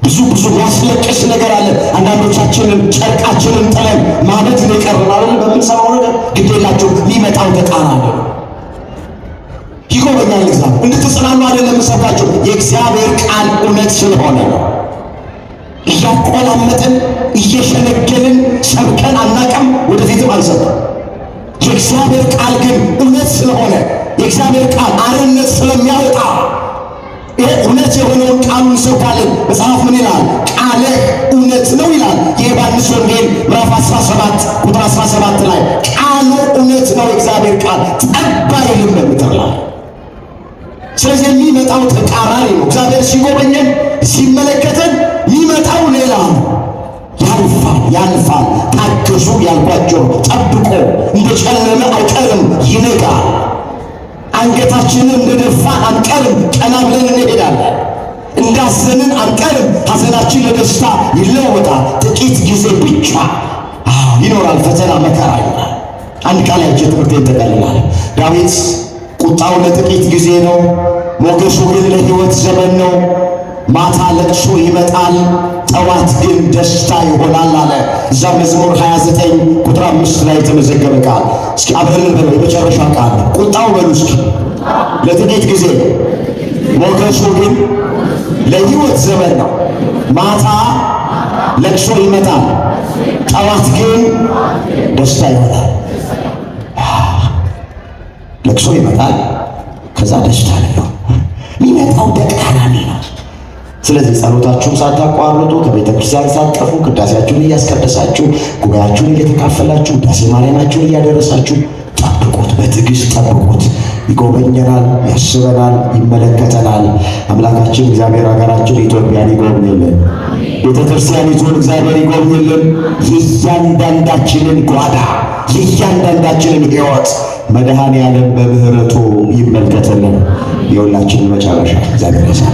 ብዙ ያስለቅስ ነገር አለ። አንዳንዶቻችንን ጨርቃችንን ጥለን ማለት ነው የቀረን አይደል? በምንሰማው ነገር ግድ የላችሁ የሚመጣው ተቃራኒ ነው። ይጎበኛል። እግዚአብሔር እንድትጽናኑ አይደለም የምሰብካችሁ፣ የእግዚአብሔር ቃል እውነት ስለሆነ ነው። እያቆላመጥን እየሸነገልን ሰብከን አናቀም፣ ወደፊትም አንሰብክም። የእግዚአብሔር ቃል ግን እውነት ስለሆነ የእግዚአብሔር ቃል አርነት ስለሚያወጣ ይሄ እውነት የሆነውን ቃሉን እንሰብካለን። መጽሐፍ ምን ይላል? ቃልህ እውነት ነው ይላል። የዮሐንስ ወንጌል ምዕራፍ 17 ቁጥር 17 ላይ ቃሉ እውነት ነው፣ የእግዚአብሔር ቃል ጠብ አይልም በምድር ላይ። ስለዚህ የሚመጣው ተቃራኒ ነው። እግዚአብሔር ሲጎበኘን ሲመለከተን የሚመጣው ሌላ ነው። ያልፋል። ታገሱ ያልኳቸው ጠብቆ እንደጨለመ አይቀርም፣ ይነጋል። አንገታችንን እንደደፋን አንቀርም፣ ቀና ብለን እንሄዳለን። እንዳዘንን አንቀርም፣ ሐዘናችን ለደስታ ይለወጣል። ጥቂት ጊዜ ብቻ ይኖራል፣ ፈተና መከራ ይኖራል። አንድ ቃል ያጀ ትምህርት ይጠቀልላል። ዳዊት ቁጣው ለጥቂት ጊዜ ነው፣ ሞገሱ ግን ለሕይወት ዘመን ነው። ማታ ለቅሶ ይመጣል፣ ጠዋት ግን ደስታ ይሆናል አለ። እዛ መዝሙር 29 ቁጥር 5 ላይ የተመዘገበ ቃል። እስኪ አብረን በለው፣ የመጨረሻ ቃል ቁጣው በሉ እስኪ ለጥቂት ጊዜ ነው፣ ሞገሱ ግን ለሕይወት ዘመን ነው። ማታ ለቅሶ ይመጣል፣ ጠዋት ግን ደስታ ይሆናል። ለቅሶ ይመጣል፣ ከዛ ደስታ ነው የሚመጣው፣ ተቃራኒ ነው። ስለዚህ ጸሎታችሁን ሳታቋርጡ ከቤተ ክርስቲያን ሳትጠፉ ቅዳሴያችሁን እያስቀደሳችሁ ጉባኤያችሁን እየተካፈላችሁ ውዳሴ ማርያማችሁን እያደረሳችሁ ጠብቁት፣ በትዕግስት ጠብቁት። ይጎበኘናል፣ ያስበናል፣ ይመለከተናል። አምላካችን እግዚአብሔር ሀገራችን ኢትዮጵያን ይጎብኝልን፣ ቤተ ክርስቲያኒቱን እግዚአብሔር ይጎብኝልን። የእያንዳንዳችንን ጓዳ የእያንዳንዳችንን ሕይወት መድኃኔ ዓለም በምህረቱ ይመልከትልን። የሁላችንን መጨረሻ እግዚአብሔር ያሳል።